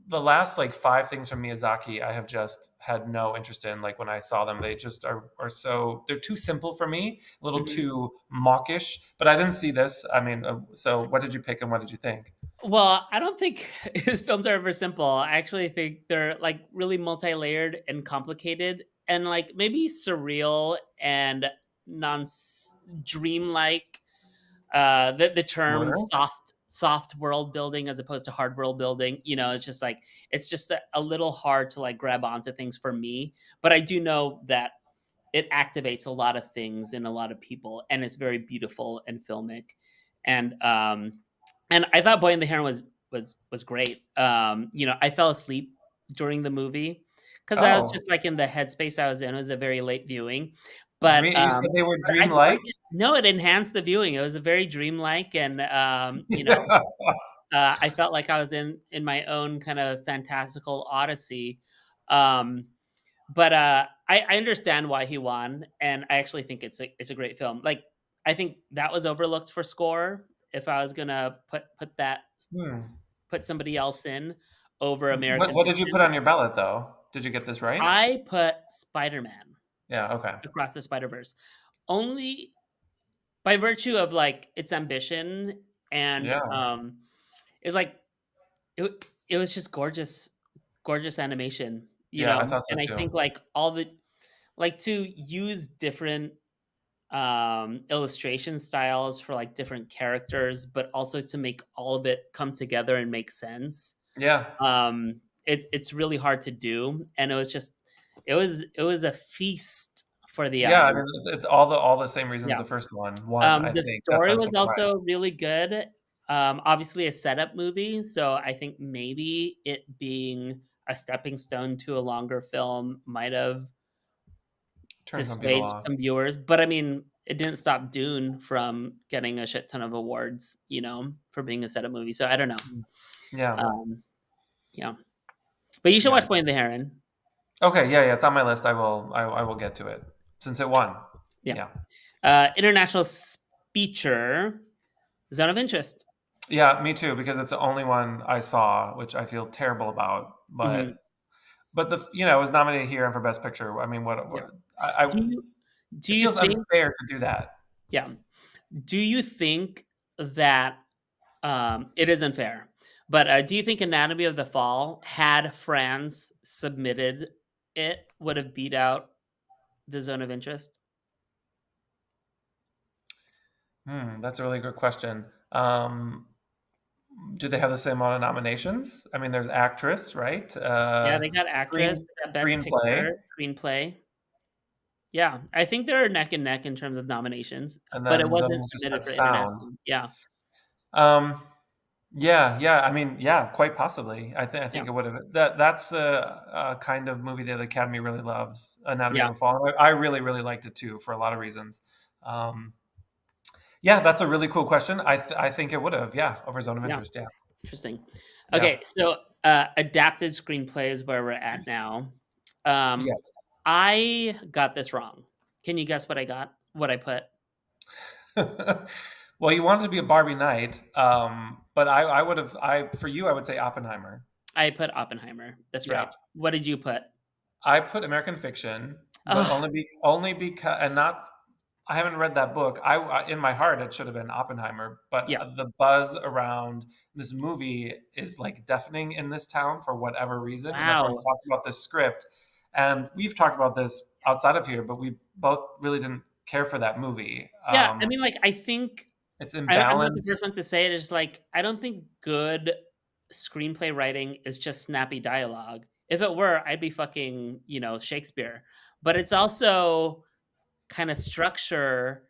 the last like five things from Miyazaki, I have just had no interest in. Like when I saw them, they just are so they're too simple for me, a little Mhm. too mawkish. But I didn't see this. I mean, so what did you pick and what did you think? Well, I don't think his films are ever simple. I actually think they're, like, really multi-layered and complicated and, like, maybe surreal and non dreamlike. The term Sure. soft world building as opposed to hard world building, it's just like it's just a little hard to, like, grab onto things for me, but I do know that it activates a lot of things in a lot of people, and it's very beautiful and filmic. And I thought Boy and the Heron was great. I fell asleep during the movie because I was Oh, just like in the headspace I was in. It was a very late viewing, but dream. You said they were I feel like dreamlike. no, it enhanced the viewing. It was a very dreamlike, and I felt like I was in my own kind of fantastical odyssey. Um, but I understand why he won, and I actually think it's a great film. Like I think that was overlooked for score. If I was gonna Hmm. put somebody else in over American What did you put Fiction, on your ballot though? Did you get this right? I put Spider Man Yeah. Okay. Across the Spider Verse only by virtue of like its ambition and Yeah. it's like it was just gorgeous animation, Yeah. I thought so and I too. think like all the like to use different illustration styles for like different characters, but also to make all of it come together and make sense. Yeah. It's really hard to do, and it was a feast for the Yeah. I eyes. mean, all the same reasons Yeah. the first one won. I The think that's why story I'm was also surprised. really good. Obviously a setup movie, so I think maybe it being a stepping stone to a longer film might have Turn some people dissuade off. some viewers, but I mean, it didn't stop Dune from getting a shit ton of awards, for being a setup movie. So I don't know. Yeah. Um, yeah, but you should Yeah. watch Boy and the Heron. Okay. Yeah. It's on my list. I will get to it since it won. Yeah. Yeah. International Speecher, Zone of Interest. Yeah, me too, because it's the only one I saw, which I feel terrible about. Mhm. But the it was nominated here and for Best Picture. I mean, Yeah. I Do you do it you feels think unfair to do that. yeah. Do you think that, it isn't fair, but, do you think Anatomy of the Fall, had France submitted it, would have beat out The Zone of Interest? That's a really good question. Do they have the same amount of nominations? I mean, there's actress, right? Yeah, they got actress, they got best Screenplay, picture, screenplay. Yeah, I think they're neck and neck in terms of nominations, and but it then wasn't Zone just submitted had for sound. international. Yeah, Um, yeah. I mean, yeah, quite possibly. I yeah, think it would have. That's a kind of movie that the Academy really loves, Anatomy yeah, of a Fall. I really, really liked it too for a lot of reasons. Um, yeah, that's a really cool question. I think it would have. Yeah, over Zone of yeah, Interest. Yeah, interesting. yeah, Okay, so, adapted screenplay is where we're at now. yes. I got this wrong. Can you guess what I got? What I put? Well, you wanted to be a Barbie Knight, but I would have. I for you, I would say Oppenheimer. I put Oppenheimer. That's Yeah, right. What did you put? I put American Fiction, but Oh, only because and not. I haven't read that book. In my heart it should have been Oppenheimer, but yeah. the buzz around this movie is like deafening in this town for whatever reason, and everyone Wow. talks about this script. And we've talked about this outside of here, but we both really didn't care for that movie. Yeah, I mean, like, I think It's I'm not the imbalanced. first one to say it. It's like, I don't think good screenplay writing is just snappy dialogue. If it were, I'd be fucking, Shakespeare. But it's also kind of structure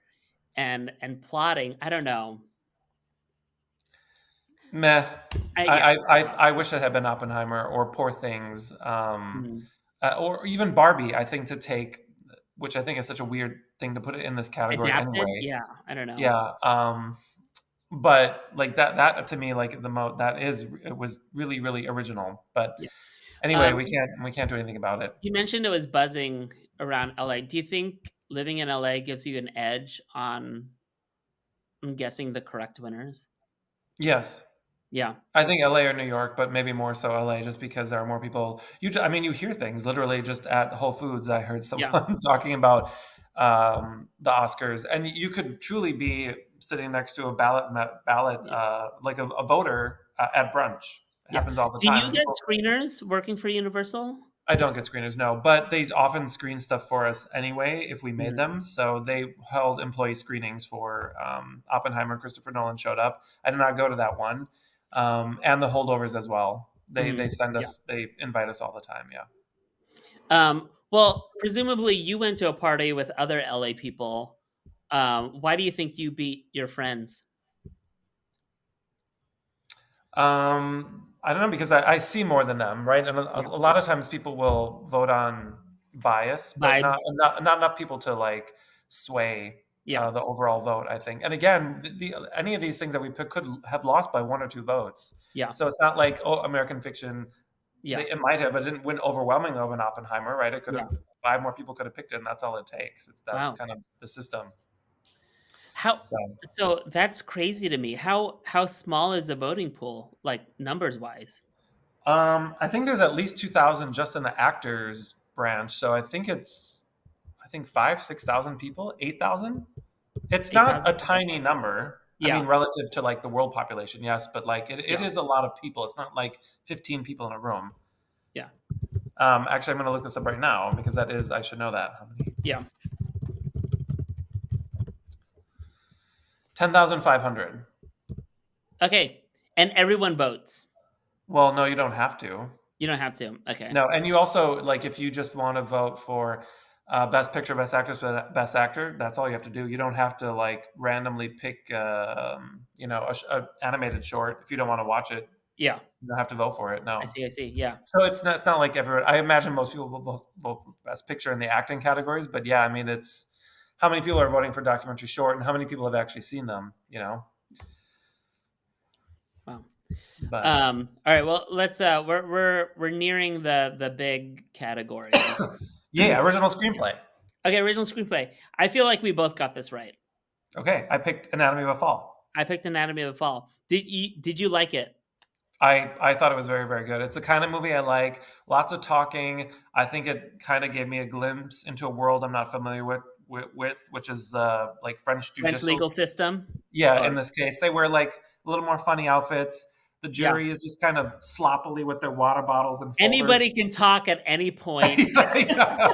and plotting. I don't know. Meh. Yeah. I wish it had been Oppenheimer or Poor Things, Mhm. or even Barbie. I think to take, which I think is such a weird thing to put it in this category Adapted? anyway. Yeah, I don't know. Yeah, but like that to me, like that is it was really really original. But Yeah. anyway, Um, we can't do anything about it. you mentioned it was buzzing around LA. Do you think living in LA gives you an edge on, I'm guessing, the correct winners? Yes. Yeah. I think LA or New York, but maybe more so LA, just because there are more people. I mean, you hear things literally just at Whole Foods. I heard Yeah. someone talking about the Oscars, and you could truly be sitting next to a ballot Yeah. like a voter at brunch. It Yeah. happens all the Do time. you get People, screeners working for Universal? I don't get screeners, no, but they often screen stuff for us anyway if we made Mhm. them. So they held employee screenings for Oppenheimer. Christopher Nolan showed up. I did not go to that one, and the holdovers as well. They Mhm. send Yeah. us, they invite us all the time. Yeah. Well, presumably you went to a party with other LA people. Why do you think you beat your friends? I don't know because I see more than them, right? And Yeah. a lot of times people will vote on bias, but Vibes. not enough people to like sway Yeah. the overall vote. I think. And again, any of these things that we pick could have lost by one or two votes. Yeah. So it's not like American Fiction. Yeah. It might have, but it didn't win overwhelming over an Oppenheimer, right? It could Yeah. have five more people could have picked it, and that's all it takes. That's Wow. kind of the system. How So. so that's crazy to me. How small is the voting pool, like, numbers wise? I think there's at least 2,000 just in the actors branch. So I think 6,000 people, 8,000. It's not a 8,000? Okay. tiny number. I Yeah. mean, relative to like the world population, yes, but like it Yeah. is a lot of people. It's not like 15 people in a room. Yeah. Actually, I'm going to look this up right now because I should know that. How many? Yeah. 10,500. Okay. And everyone votes. Well, no, you don't have to. You don't have to. Okay. No, and you also like if you just want to vote for best picture, best actress, best actor, that's all you have to do. You don't have to like randomly pick, a animated short if you don't want to watch it. Yeah. You don't have to vote for it. I No. see. I see. Yeah. So it's not like everyone. I imagine most people will vote best picture in the acting categories, but yeah, I mean it's how many people are voting for documentary short, and how many people have actually seen them. Wow. But All right. Well, let's. We're nearing the big categories. yeah, original screenplay. Okay, original screenplay. I feel like we both got this right. Okay, I picked Anatomy of a Fall. I picked Anatomy of a Fall. Did you like it? I thought it was very, very good. It's the kind of movie I like. Lots of talking. I think it kind of gave me a glimpse into a world I'm not familiar with which is like French French judicial. legal system? Yeah, in Or this case, they wear like a little more funny outfits. The yeah. jury is just kind of sloppily with their water bottles and folders. Anybody can talk at any point. Yeah.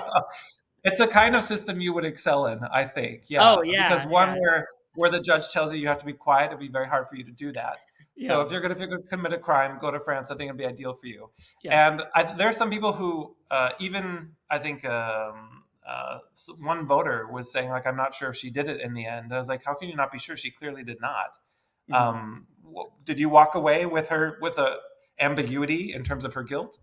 It's a kind of system you would excel in, I think. Yeah, Oh, because yeah, one yeah, where the judge tells you you have to be quiet, it'd be very hard for you to do that. So yeah, if you're going to commit a crime, go to France. I think it'd be ideal for you. yeah. And there are some people who even I think one voter was saying like I'm not sure if she did it in the end. I was like, how can you not be sure? She clearly did not. Mhm. Did you walk away with her with a ambiguity in terms of her guilt?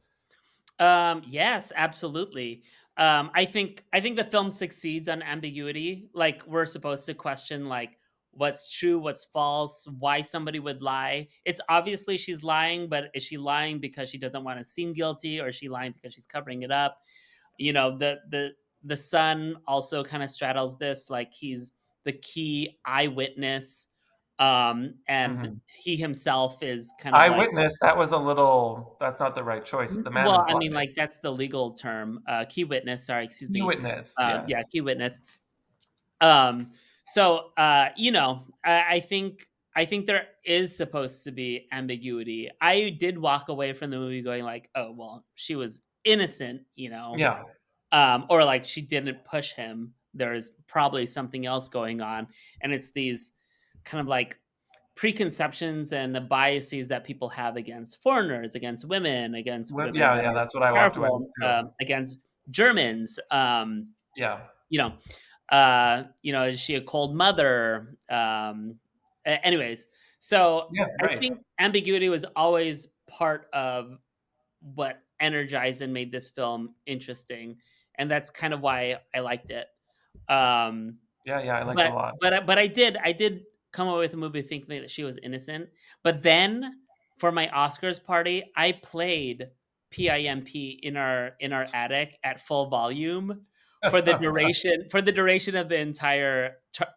Yes, absolutely. I think the film succeeds on ambiguity. Like we're supposed to question like what's true, what's false, why somebody would lie. It's obviously she's lying, but is she lying because she doesn't want to seem guilty, or is she lying because she's covering it up? The son also kind of straddles this, like he's the key eyewitness, and Mhm. he himself is kind of like, Eyewitness, that was a little that's not the right choice. The man is well, I mean, blinded. like, that's the legal term, key witness, sorry, excuse You me. witness, Yeah, yes. key witness. So, I think there is supposed to be ambiguity. I did walk away from the movie going like, "Oh, well, she was innocent," Yeah. or like she didn't push him. There's probably something else going on, and it's these kind of like preconceptions and the biases that people have against foreigners, against women Yeah, that yeah, are that's what I walked away with powerful, too. against Germans. Yeah. You know, is she a cold mother? Anyways, so Yeah, I right. think ambiguity was always part of what energized and made this film interesting, and that's kind of why I liked it. Um, Yeah, yeah, I liked it a but lot. but I did come away with the movie thinking that she was innocent. But then for my Oscars party, I played PIMP in our attic at full volume for the duration of the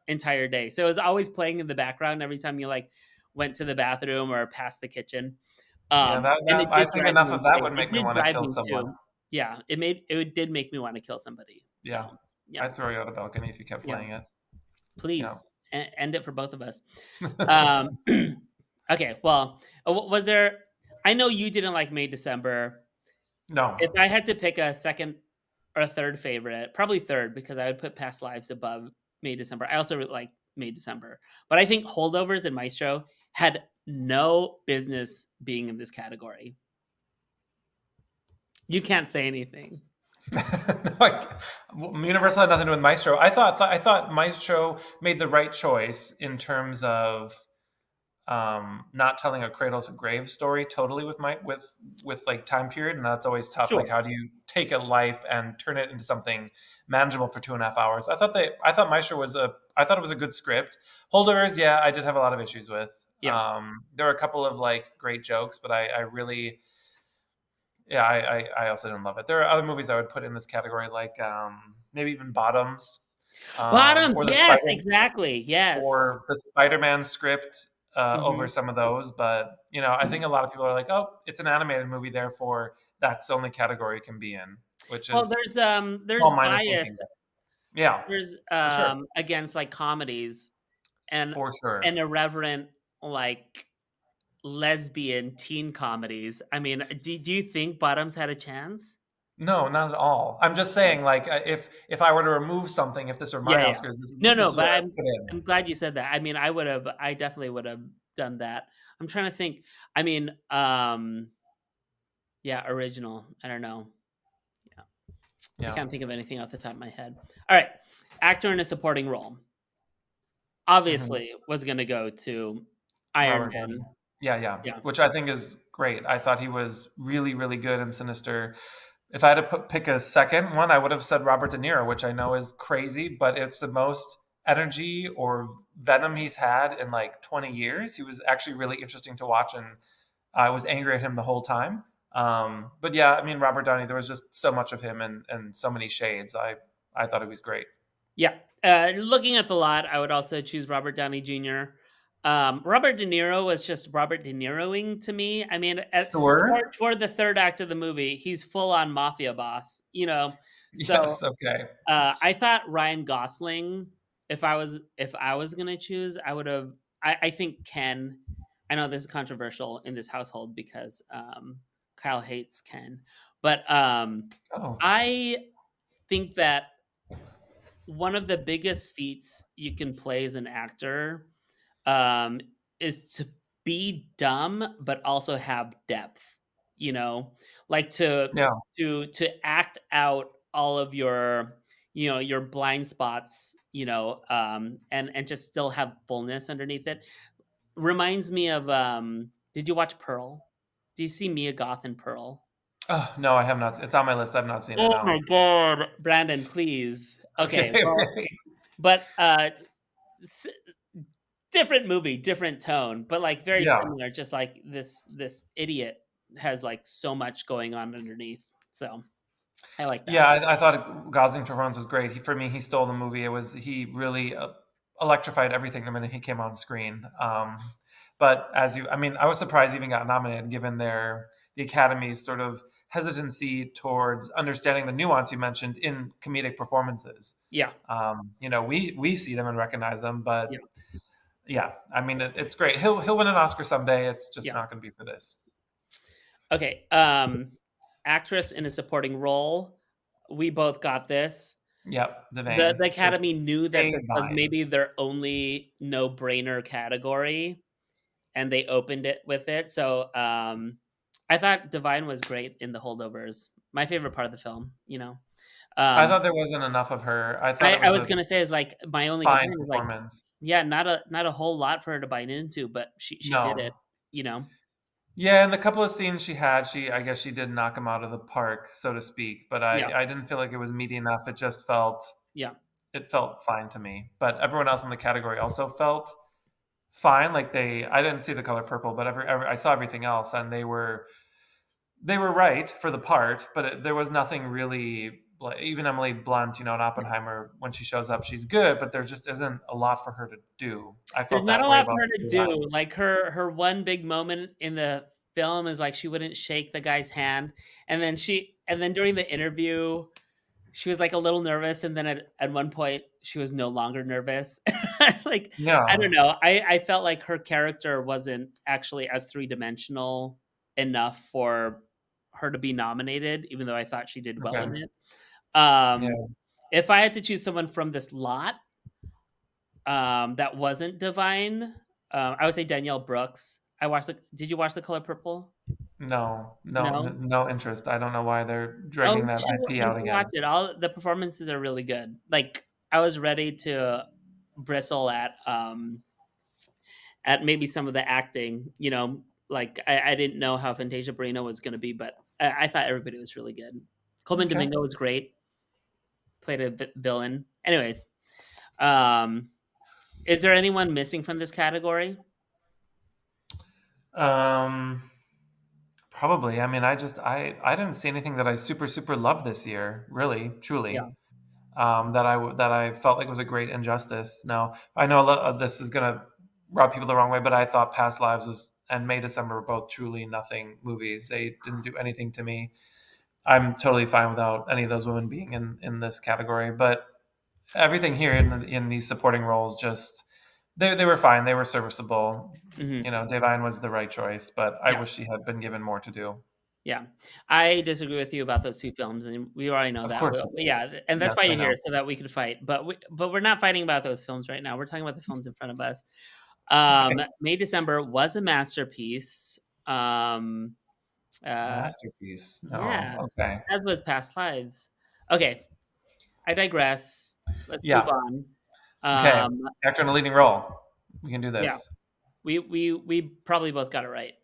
entire day. So it was always playing in the background every time you like went to the bathroom or past the kitchen. Yeah, And it I did think drive me enough of that insane. would It make me did wanna drive kill me someone. to Yeah, it did make me want to kill somebody. Yeah. So, yeah. I'd throw you out a balcony if you kept Yeah. playing it. Yeah. Please end it for both of us. Um, okay. Well, was there? I know you didn't like May December. No. If I had to pick a second or a third favorite, probably third because I would put Past Lives above May December. I also really like May December, but I think Holdovers and Maestro had no business being in this category. You can't say anything. Like, Universal had nothing to do with Maestro. I thought Maestro made the right choice in terms of not telling a cradle to grave story totally with like time period, and that's always tough. Like, Sure. how do you take a life and turn it into something manageable for 2.5 hours? I thought Maestro I thought it was a good script. Holdovers, yeah, I did have a lot of issues with. Yeah. There were a couple of like great jokes, but I really, yeah, I also didn't love it. There are other movies I would put in this category, like maybe even Bottoms, Bottoms. or Yes. Exactly. Yes. the Spider-Man script over Hmm. some of those. But I think a lot of people are like, "Oh, it's an animated movie, therefore that's the only category it can be in," which Well, is there's small-minded thinking. bias. But yeah, There's for sure, against like comedies and for sure. irreverent like lesbian teen comedies. I mean, do you think Bottoms had a chance? No, not at all. I'm just saying, like, if I were to remove something, if this were my Yeah, yeah. Oscars, No, this is but what I I'm would put in. I'm glad you said that. I mean, I definitely would have done that. I'm trying to think. I mean, yeah, original. I don't know. Yeah. I Yeah. can't think of anything off the top of my head. All right. Actor in a supporting role. Mhm. Obviously was going to go to Iron Robert Man. Downey. Yeah, yeah, Yeah. which I think is great. I thought he was really, really good in Sinister. If I had to pick a second one, I would have said Robert De Niro, which I know is crazy, but it's the most energy or venom he's had in like 20 years. He was actually really interesting to watch, and I was angry at him the whole time. But yeah, I mean, Robert Downey, there was just so much of him and so many shades. I thought he was great. Yeah. Looking at the lot, I would also choose Robert Downey Jr. Robert De Niro was just Robert De Niroing to me. I mean, Sure. toward the third act of the movie, he's full on mafia boss, you know. So Yes. Okay. I thought Ryan Gosling. If I was gonna choose, I would have. I think Ken. I know this is controversial in this household because Kyle hates Ken, but Oh. I think that one of the biggest feats you can play as an actor um, is to be dumb but also have depth. You know, like Yeah. to act out all of your your blind spots. And just still have fullness underneath it. Reminds me of did you watch Pearl? Do you see Mia Goth in Pearl? Oh no, I have not. It's on my list. I've not seen it. Oh No. my god, Brandon, please. Okay. Okay, well, Okay. but s- different movie, different tone, but like very Yeah. similar. Just like this idiot has like so much going on underneath. So I like that. Yeah, I thought Gosling's performance was great. For me, he stole the movie. He really electrified everything the minute he came on screen. But I mean, I was surprised he even got nominated, given the Academy's sort of hesitancy towards understanding the nuance you mentioned in comedic performances. Yeah, We see them and recognize them, yeah, but yeah, I mean, it's great. He'll win an Oscar someday. It's just yeah. not going to be for this. Okay. Actress in a supporting role. We both got this. Yep, the The vein. the So Academy knew that this was Dave. maybe their only no-brainer category, and they opened it with it. So I thought Divine was great in The Holdovers. My favorite part of the film. I Um, thought there wasn't enough of her. I thought I it I was was a gonna say is like my only fine complaint is like, performance. yeah, not a whole lot for her to bite into, but she did No. it. You know. Yeah, in the couple of scenes she had, I guess she did knock him out of the park, so to speak. But Yeah, I didn't feel like it was meaty enough. yeah. It felt fine to me. But everyone else in the category also felt fine. Like I didn't see The Color Purple, but I saw everything else, and they were right for the part. But there was nothing really. Like, even Emily Blunt, in Oppenheimer, when she shows up, she's good, but there just isn't a lot for her to do. I There's felt not a that way lot for about her to Divine. do. Like her one big moment in the film is like she wouldn't shake the guy's hand, and then during the interview, she was like a little nervous, and then at one point she was no longer nervous. Like I don't Yeah. know. I felt like her character wasn't actually as three dimensional enough for her to be nominated, even though I thought she did well in Okay. it. Yeah. Um, if I had to choose someone from this lot, that wasn't Divine, I would say Danielle Brooks. Did you watch The Color Purple? No, No. no interest. I don't know why they're Oh, dragging that IP you out should watch again. it. All the performances are really good. Like I was ready to bristle at maybe some of the acting. Like I didn't know how Fantasia Barrino was going to be, but I thought everybody was really good. Coleman Okay. Domingo was great. Played a villain. Anyways, um, is there anyone missing from this category? Um, Probably. I mean, I didn't see anything that I super loved this year, really, Yeah. truly. That I felt like was a great injustice. No, I know a lot of this is gonna rub people the wrong way, but I thought Past Lives was and May December were both truly nothing movies. They didn't do anything to me. I'm totally fine without any of those women being in this category, but everything here in these supporting roles just they were fine. They were serviceable. Hmm. Devine was the right choice, but I Yeah. wish she had been given more to do. Yeah, I disagree with you about those 2 films, and we already know Of that. course, Yeah, and that's yes, why I you're know. here, so that we could fight. But we're not fighting about those films right now. We're talking about the films in front of us. Okay, May December was a masterpiece. Um, uh, masterpiece. No, yeah, okay, as was Past Lives. Okay, I digress. Let's move yeah, on. okay. Um, Actor in a leading role. We can do yeah, this. we probably both got it right.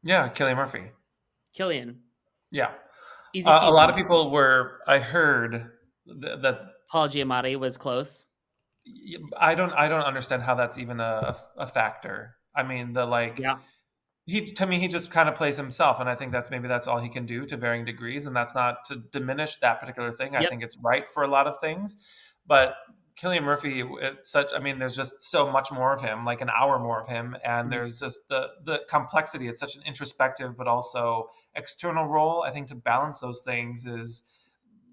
Yeah, Cillian Murphy. Killian, Yeah, easy a lot peasy. of people were. I heard that. Paul Giamatti was close. I don't understand how that's even a factor. I mean, Yeah. he to me he just kind of plays himself, and I think that's all he can do to varying degrees, and that's not to diminish that particular thing. I Yep. think it's right for a lot of things, but Killian Murphy, it's such. I mean, there's just so much more of him, like an hour more of him, and Mhm. there's just the complexity. It's such an introspective but also external role. I think to balance those things is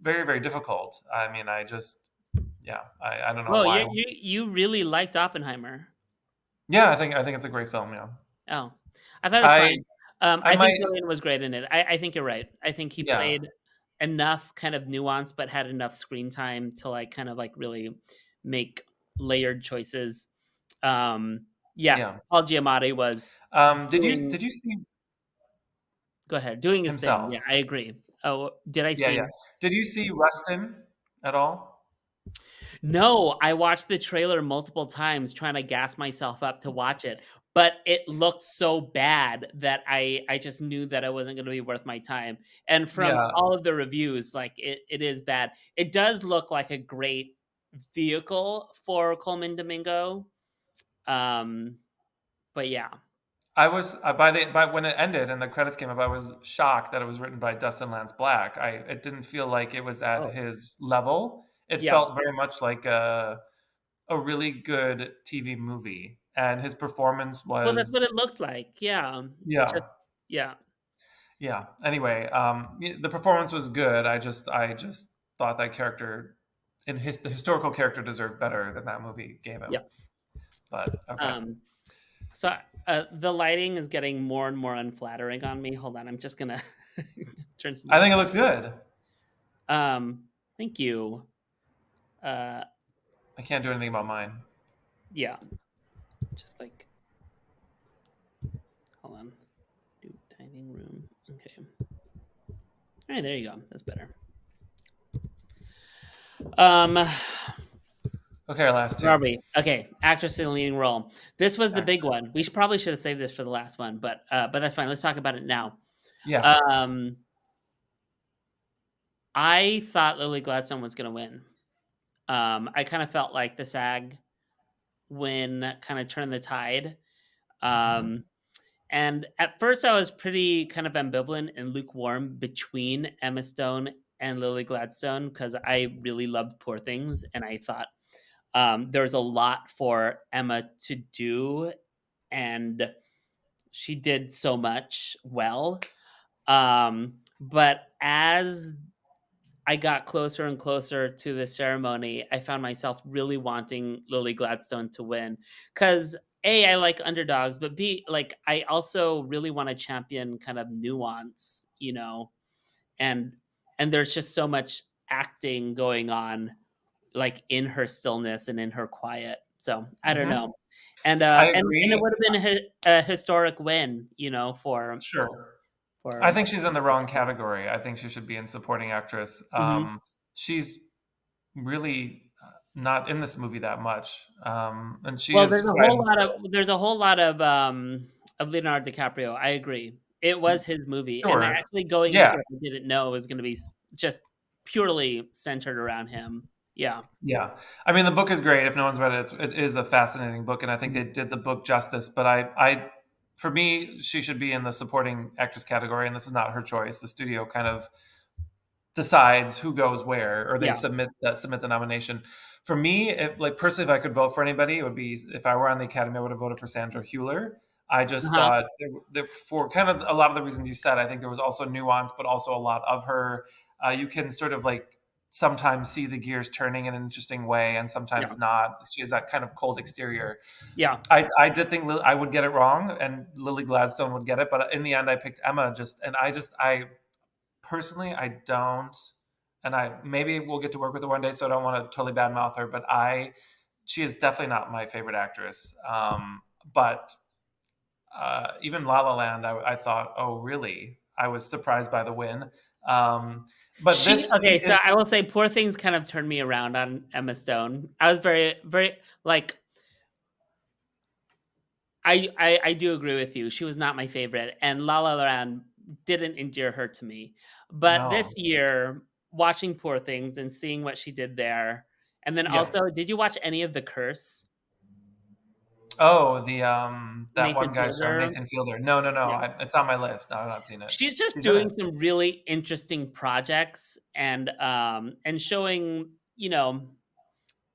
very very difficult. I mean, yeah, I don't know Oh, why. you really liked Oppenheimer. Yeah, I think it's a great film. Yeah, Oh, I thought it was I fine. I I think might. Gillian was great in it. I think you're right. I think he Yeah, played enough kind of nuance, but had enough screen time to like kind of like really make layered choices. Yeah, yeah. Paul Giamatti was Did doing. you see Go ahead, doing his thing. himself? Yeah, I agree. Oh, did I Yeah, yeah. see? Did you see Rustin at all? No, I watched the trailer multiple times trying to gas myself up to watch it, but it looked so bad that I just knew that it wasn't gonna be worth my time, and from Yeah, all of the reviews, like, it is bad. It does look like a great vehicle for Coleman Domingo, um, but yeah. I was by when it ended and the credits came up, I was shocked that it was written by Dustin Lance Black. I It didn't feel like it was at Oh. his level. It Yeah. felt very much like a really good TV movie, and his performance Well, that's was what it looked like, yeah. It yeah, just yeah. yeah. Anyway, the performance was good. I just thought that character, the historical character, deserved better than that movie gave him. Yeah. But okay, Um So, the lighting is getting more and more unflattering on me. Hold on, I'm just gonna turn I something think it down. looks good. Thank you. Uh, I can't do anything about mine. yeah, just like hold on. Do dining room. Okay. All right, there you go. That's better. Um, Okay, our last where two. are we? Okay, actress in a leading role. This was the big Actor. one. We probably should have saved this for the last one, but that's fine. Let's talk about it now. Yeah. Um, I thought Lily Gladstone was going to win. I kind of felt like the SAG win kind of turned the tide. Um, and at first, I was pretty kind of ambivalent and lukewarm between Emma Stone and Lily Gladstone because I really loved Poor Things, and I thought there's a lot for Emma to do, and she did so much well. But as I got closer and closer to the ceremony, I found myself really wanting Lily Gladstone to win because A, I like underdogs, but B, like I also really want to champion kind of nuance, and there's just so much acting going on, like in her stillness and in her quiet. So I don't Hmm. know, and I it agree. would have been a historic win, Sure. I for think she's in the wrong category. I think she should be in supporting actress. Mhm. She's really not in this movie that much, and she Well, is quiet and still. there's a whole lot of Leonardo DiCaprio. I agree. It was his movie, and Sure. actually going Yeah. into it, I didn't know it was going to be just purely centered around him. Yeah. Yeah. I mean, the book is great. If no one's read it, it is a fascinating book, and I think Mhm. they did the book justice. But for me, she should be in the supporting actress category, and this is not her choice. The studio kind of decides who goes where, or they Yeah. submit the nomination. For me, like personally, if I could vote for anybody, it would be if I were on the Academy, I would have voted for Sandra Hüller. I just Uh-huh. thought for kind of a lot of the reasons you said, I think there was also nuance, but also a lot of her. You can sort of like sometimes see the gears turning in an interesting way, and Yeah. sometimes not. She has that kind of cold exterior. Yeah. I did think I would get it wrong, and Lily Gladstone would get it, but in the end, I picked Emma. I personally, I don't, and I maybe we'll get to work with her one day, so I don't want to totally badmouth her, but she is definitely not my favorite actress. But even La La Land, I thought, oh really? I was surprised by the win. But She this okay, so is I will say Poor Things kind of turned me around on Emma Stone. I was very, very like I do agree with you. She was not my favorite, and La La Land didn't endear her to me. But this no, year, watching Poor Things and seeing what she did there, and then yeah. also, did you watch any of The Curse? Oh, the that Nathan one guy show, Fielder? Nathan Fielder. No, no, no. Yeah. It's on my list. No, I've not seen it. She's just She's in doing it. some really interesting projects and showing,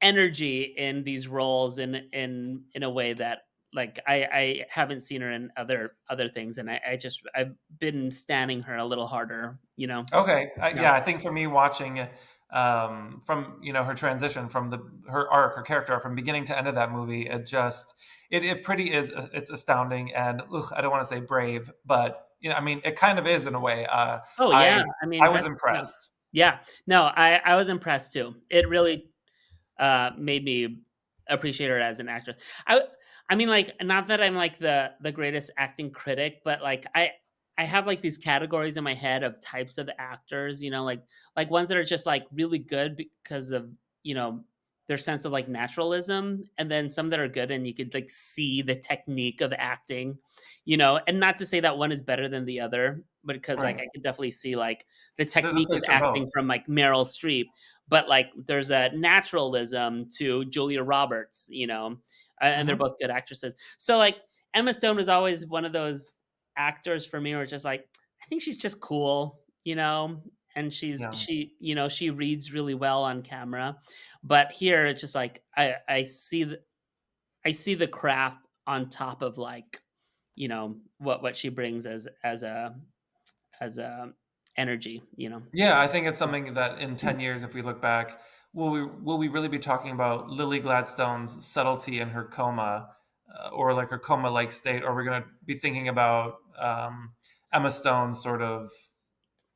energy in these roles in a way that like I haven't seen her in other things, and I've been standing her a little harder, you know. Okay, Yeah. yeah, I think for me watching from her transition from her arc, her character arc, from beginning to end of that movie, it pretty is it's astounding and ugh, I don't want to say brave, but I mean it kind of is in a way. Oh yeah, I I I mean was that's yeah. impressed. Yeah. No, I was impressed too. It really made me appreciate her as an actress. I I mean, like, not that I'm like the greatest acting critic, but like I have like these categories in my head of types of actors, like ones that are just like really good because of you know their sense of like naturalism, and then some that are good and you could like see the technique of acting, and not to say that one is better than the other, but because like Right. I could definitely see like the There's a technique of place for both. acting from like Meryl Streep, but like there's a naturalism to Julia Roberts, and they're Hmm. both good actresses. So like Emma Stone was always one of those actors for me where it's just like I think she's just cool, and Yeah. she reads really well on camera. But here it's just like I see the craft on top of like what she brings as a energy, Yeah, I think it's something that in 10 years, if we look back, will we really be talking about Lily Gladstone's subtlety in her coma, or like her coma-like state, or we're going to be thinking about Emma Stone's sort of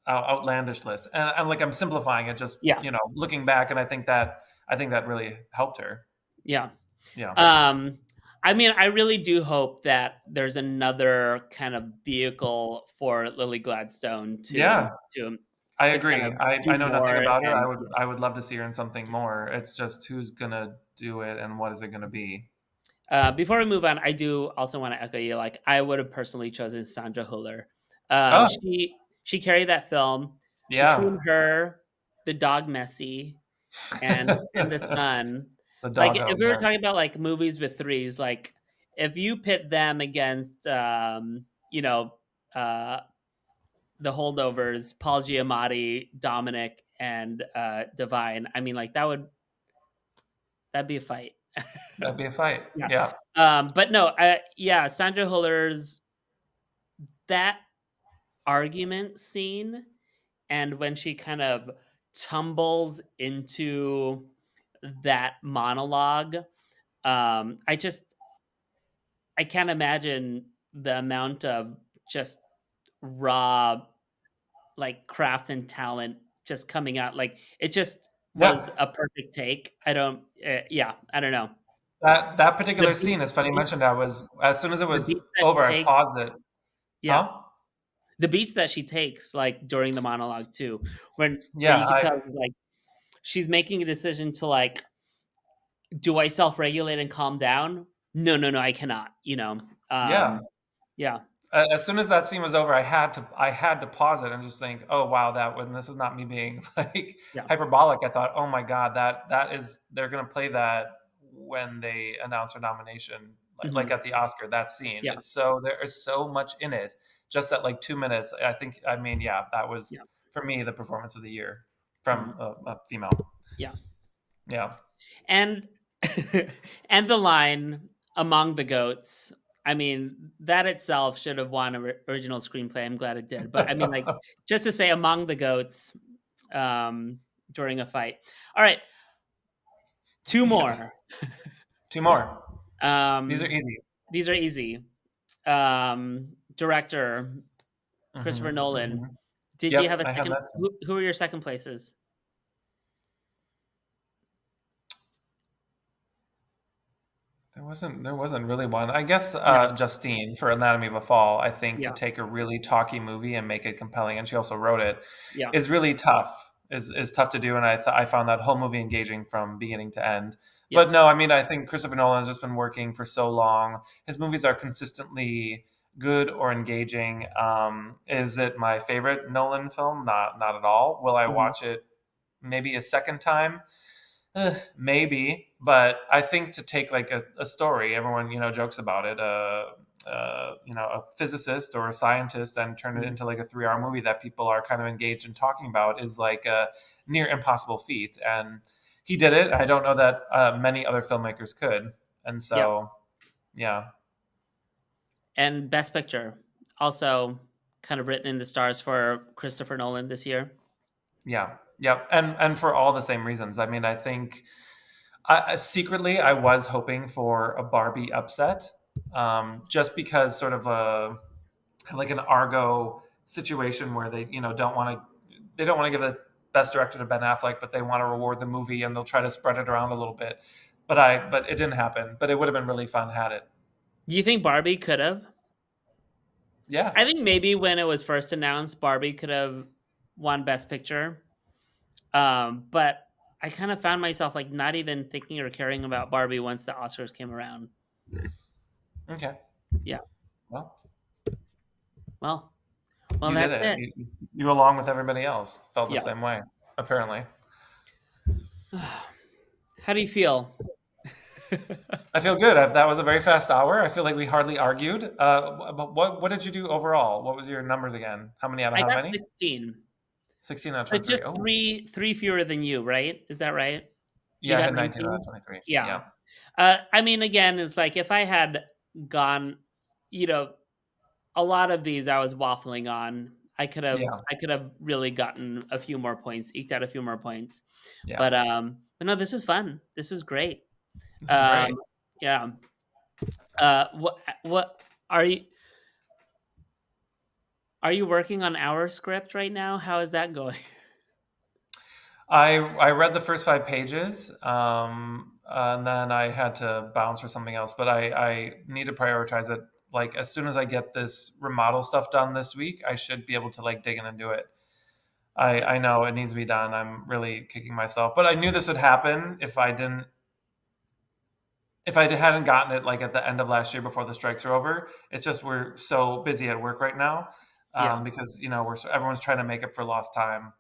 outlandish list? And like I'm simplifying it, just Yeah, looking back, and I think that really helped her. yeah. Yeah, Um, I mean, I really do hope that there's another kind of vehicle for Lily Gladstone to yeah, to I to kind agree. of I do know nothing more, about her. I and would I would love to see her in something more. It's just who's gonna do it and what is it gonna be? before we move on, I do also want to echo you. Like, I would have personally chosen Sandra Hüller. Oh, She carried that film between yeah. her, the dog Messi, and the son. The Like, if doggo, we were talking yes. about like movies with threes, like if you pit them against, uh, the holdovers, Paul Giamatti, Dominic, and Divine. I mean, like that'd be a fight. That'd be a fight. Yeah. Yeah. But no, yeah, Sandra Hüller's that argument scene, and when she kind of tumbles into that monologue, I can't imagine the amount of just raw like craft and talent just coming out. Like it just was Yeah. a perfect take. Yeah, I don't know. That The particular beat, scene, it's the funny you beat, mentioned that was as soon as it the was beats that over, she I takes. paused it. Yeah, Huh? the beats that she takes, like during the monologue too, when Yeah, you can tell like she's making a decision to like, do I self regulate and calm down? No, no, no, I cannot. yeah. Yeah, As soon as that scene was over, I had to pause it and just think, "Oh wow, that when this is not me being like yeah, hyperbolic." I thought, "Oh my god, that is they're gonna play that when they announce her nomination, like hmm at the Oscar. That scene, yeah, it's so there is so much in it. Just at like 2 minutes, I think. I mean, yeah, that was yeah, for me the performance of the year mhm, from a female. yeah. Yeah, And and the line "among the goats." I mean, that itself should have won original screenplay. I'm glad it did. But I mean, like, just to say "among the goats" um, during a fight. All right, two yeah. more. Two more. These are Um, easy. these are easy. Director Christopher Hmm. Nolan. Hmm. Did you Yep, have a I have second? that too. Who are your second places? There wasn't really one. I guess Yeah, Justine for Anatomy of a Fall. I think to yeah, take a really talky movie and make it compelling, and she also wrote it, yeah. is really tough. Is tough to do, and I found that whole movie engaging from beginning to end. Yeah. But no, I mean I think Christopher Nolan has just been working for so long. His movies are consistently good or engaging. Is it my favorite Nolan film? Not at all. Will I Mhm, watch it maybe a second time? Maybe, but I think to take like a story, everyone jokes about it. A physicist or a scientist, and turn it mhm, into like a 3 hour movie that people are kind of engaged in talking about is like a near impossible feat. And he did it. I don't know that many other filmmakers could, and Yeah. so yeah, And Best Picture, also kind of written in the stars for Christopher Nolan this year. yeah, yeah, and for all the same reasons. I mean, I think secretly I was hoping for a Barbie upset, just because sort of a like an Argo situation where they don't want to give the best director to Ben Affleck, but they want to reward the movie and they'll try to spread it around a little bit. But it didn't happen. But it would have been really fun had it. Do you think Barbie could have? Yeah. I think maybe when it was first announced, Barbie could have won Best Picture. But I kind of found myself like not even thinking or caring about Barbie once the Oscars came around. Okay. Yeah. Well, Well, you did that's it. it. You along with everybody else felt the Yeah. same way. Apparently, How do you feel? I feel good. That was a very fast hour. I feel like we hardly argued. What did you do overall? What was your numbers again? How many out of I how got many? 16. 16 out of So 23. just Oh, three fewer than you, right? Is that right? You yeah. I got had 19 out of 19? 23. Yeah. Yeah. I mean, again, it's like if I had gone, you know, a lot of these I was waffling on. Yeah. I could have really gotten a few more points, eked out a few more points. Yeah. But no, this was fun. This was great. This is great. Um, yeah. What are you are you working on our script right now? How is that going? I read the first 5 pages, and then I had to bounce for something else. But I need to prioritize it. Like as soon as I get this remodel stuff done this week, I should be able to like dig in and do it. I know it needs to be done. I'm really kicking myself, but I knew this would happen if I hadn't gotten it like at the end of last year before the strikes are over. It's just we're so busy at work right now, Yeah, because everyone's trying to make up for lost time.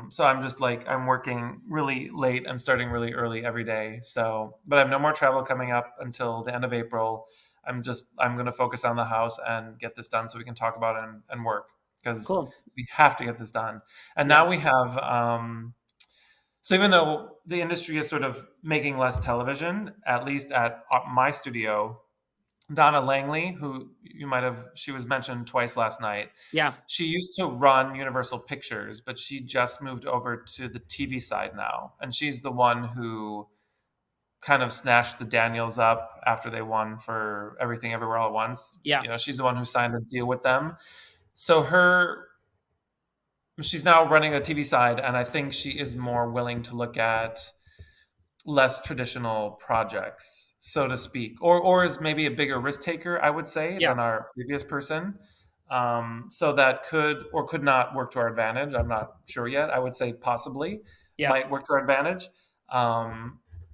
So I'm just like I'm working really late and starting really early every day. So, but I have no more travel coming up until the end of April. I'm going to focus on the house and get this done so we can talk about it and work because cool. we have to get this done. And Yeah, now we have. So even though the industry is sort of making less television, at least at my studio, Donna Langley, who she was mentioned twice last night. yeah, She used to run Universal Pictures, but she just moved over to the TV side now. And she's the one who kind of snatched the Daniels up after they won for Everything Everywhere All at Once. yeah, She's the one who signed the deal with them. So she's now running the TV side, and I think she is more willing to look at less traditional projects, so to speak, or is maybe a bigger risk taker, I would say, yeah, than our previous person. So that could or could not work to our advantage. I'm not sure yet. I would say possibly yeah, might work to our advantage.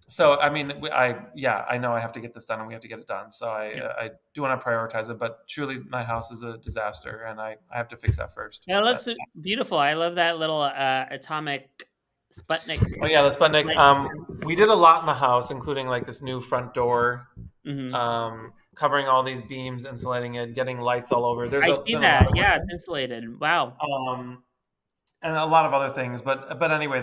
So I mean, I know I have to get this done and we have to get it done. So yeah. I do want to prioritize it, but truly my house is a disaster and I have to fix that first. Yeah, it But looks beautiful. I love that little atomic Sputnik oh yeah, the Sputnik. light. We did a lot in the house, including like this new front door, Hmm. covering all these beams, insulating it, getting lights all over. I see Been a lot that. of work Yeah, it's there. insulated. Wow. And a lot of other things. But anyway,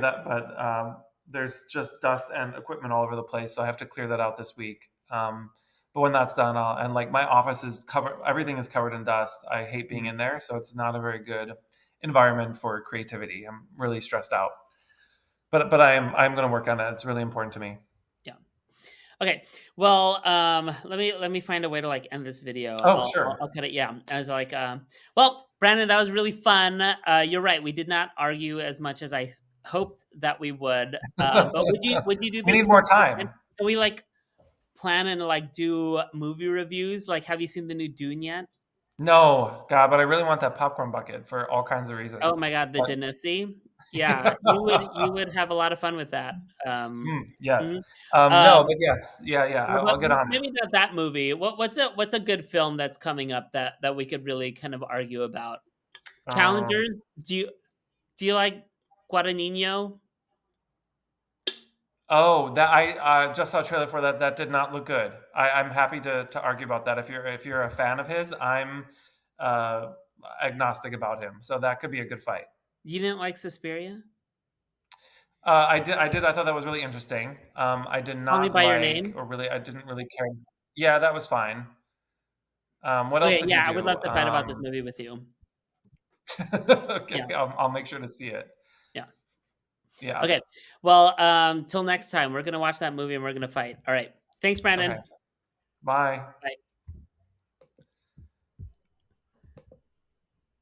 there's just dust and equipment all over the place, so I have to clear that out this week. But when that's done, and like my office is covered, everything is covered in dust. I hate being Mhm. in there, so it's not a very good environment for creativity. I'm really stressed out. But I'm going to work on it. It's really important to me. Yeah. Okay. Well, let me find a way to like end this video. Oh, sure. I'll cut it. Yeah. I was like, well, Brandon, that was really fun. You're right. We did not argue as much as I hoped that we would. But would you do We this need more more often? time. Can we like plan and like do movie reviews? Like, have you seen the new Dune yet? No, God, but I really want that popcorn bucket for all kinds of Oh reasons. my God, the But Dynasty. Yeah, you would have a lot of fun with that. yes. Mhm. No, Um, but yes. Yeah, yeah. Well, I'll but get on it. maybe not that movie. What's a good film that's coming up that we could really kind of argue about? Um, Challengers? Do you like Guadagnino? oh, that I just saw a trailer for that. That did not look good. I'm happy to argue about that. If you're a fan of his, I'm uh, agnostic about him. So that could be a good fight. You didn't like Suspiria? I did. I did. I thought that was really interesting. I did Call Me not by Your like, Name. or really, I didn't really care. Yeah, that was fine. What else Okay, did he yeah, I would love do? to fight about this movie with you. Okay, Yeah, I'll make sure to see it. yeah. Yeah. Okay. Well, till next time, we're gonna watch that movie and we're gonna fight. All right. Thanks, Okay. Brandon. Bye. Bye.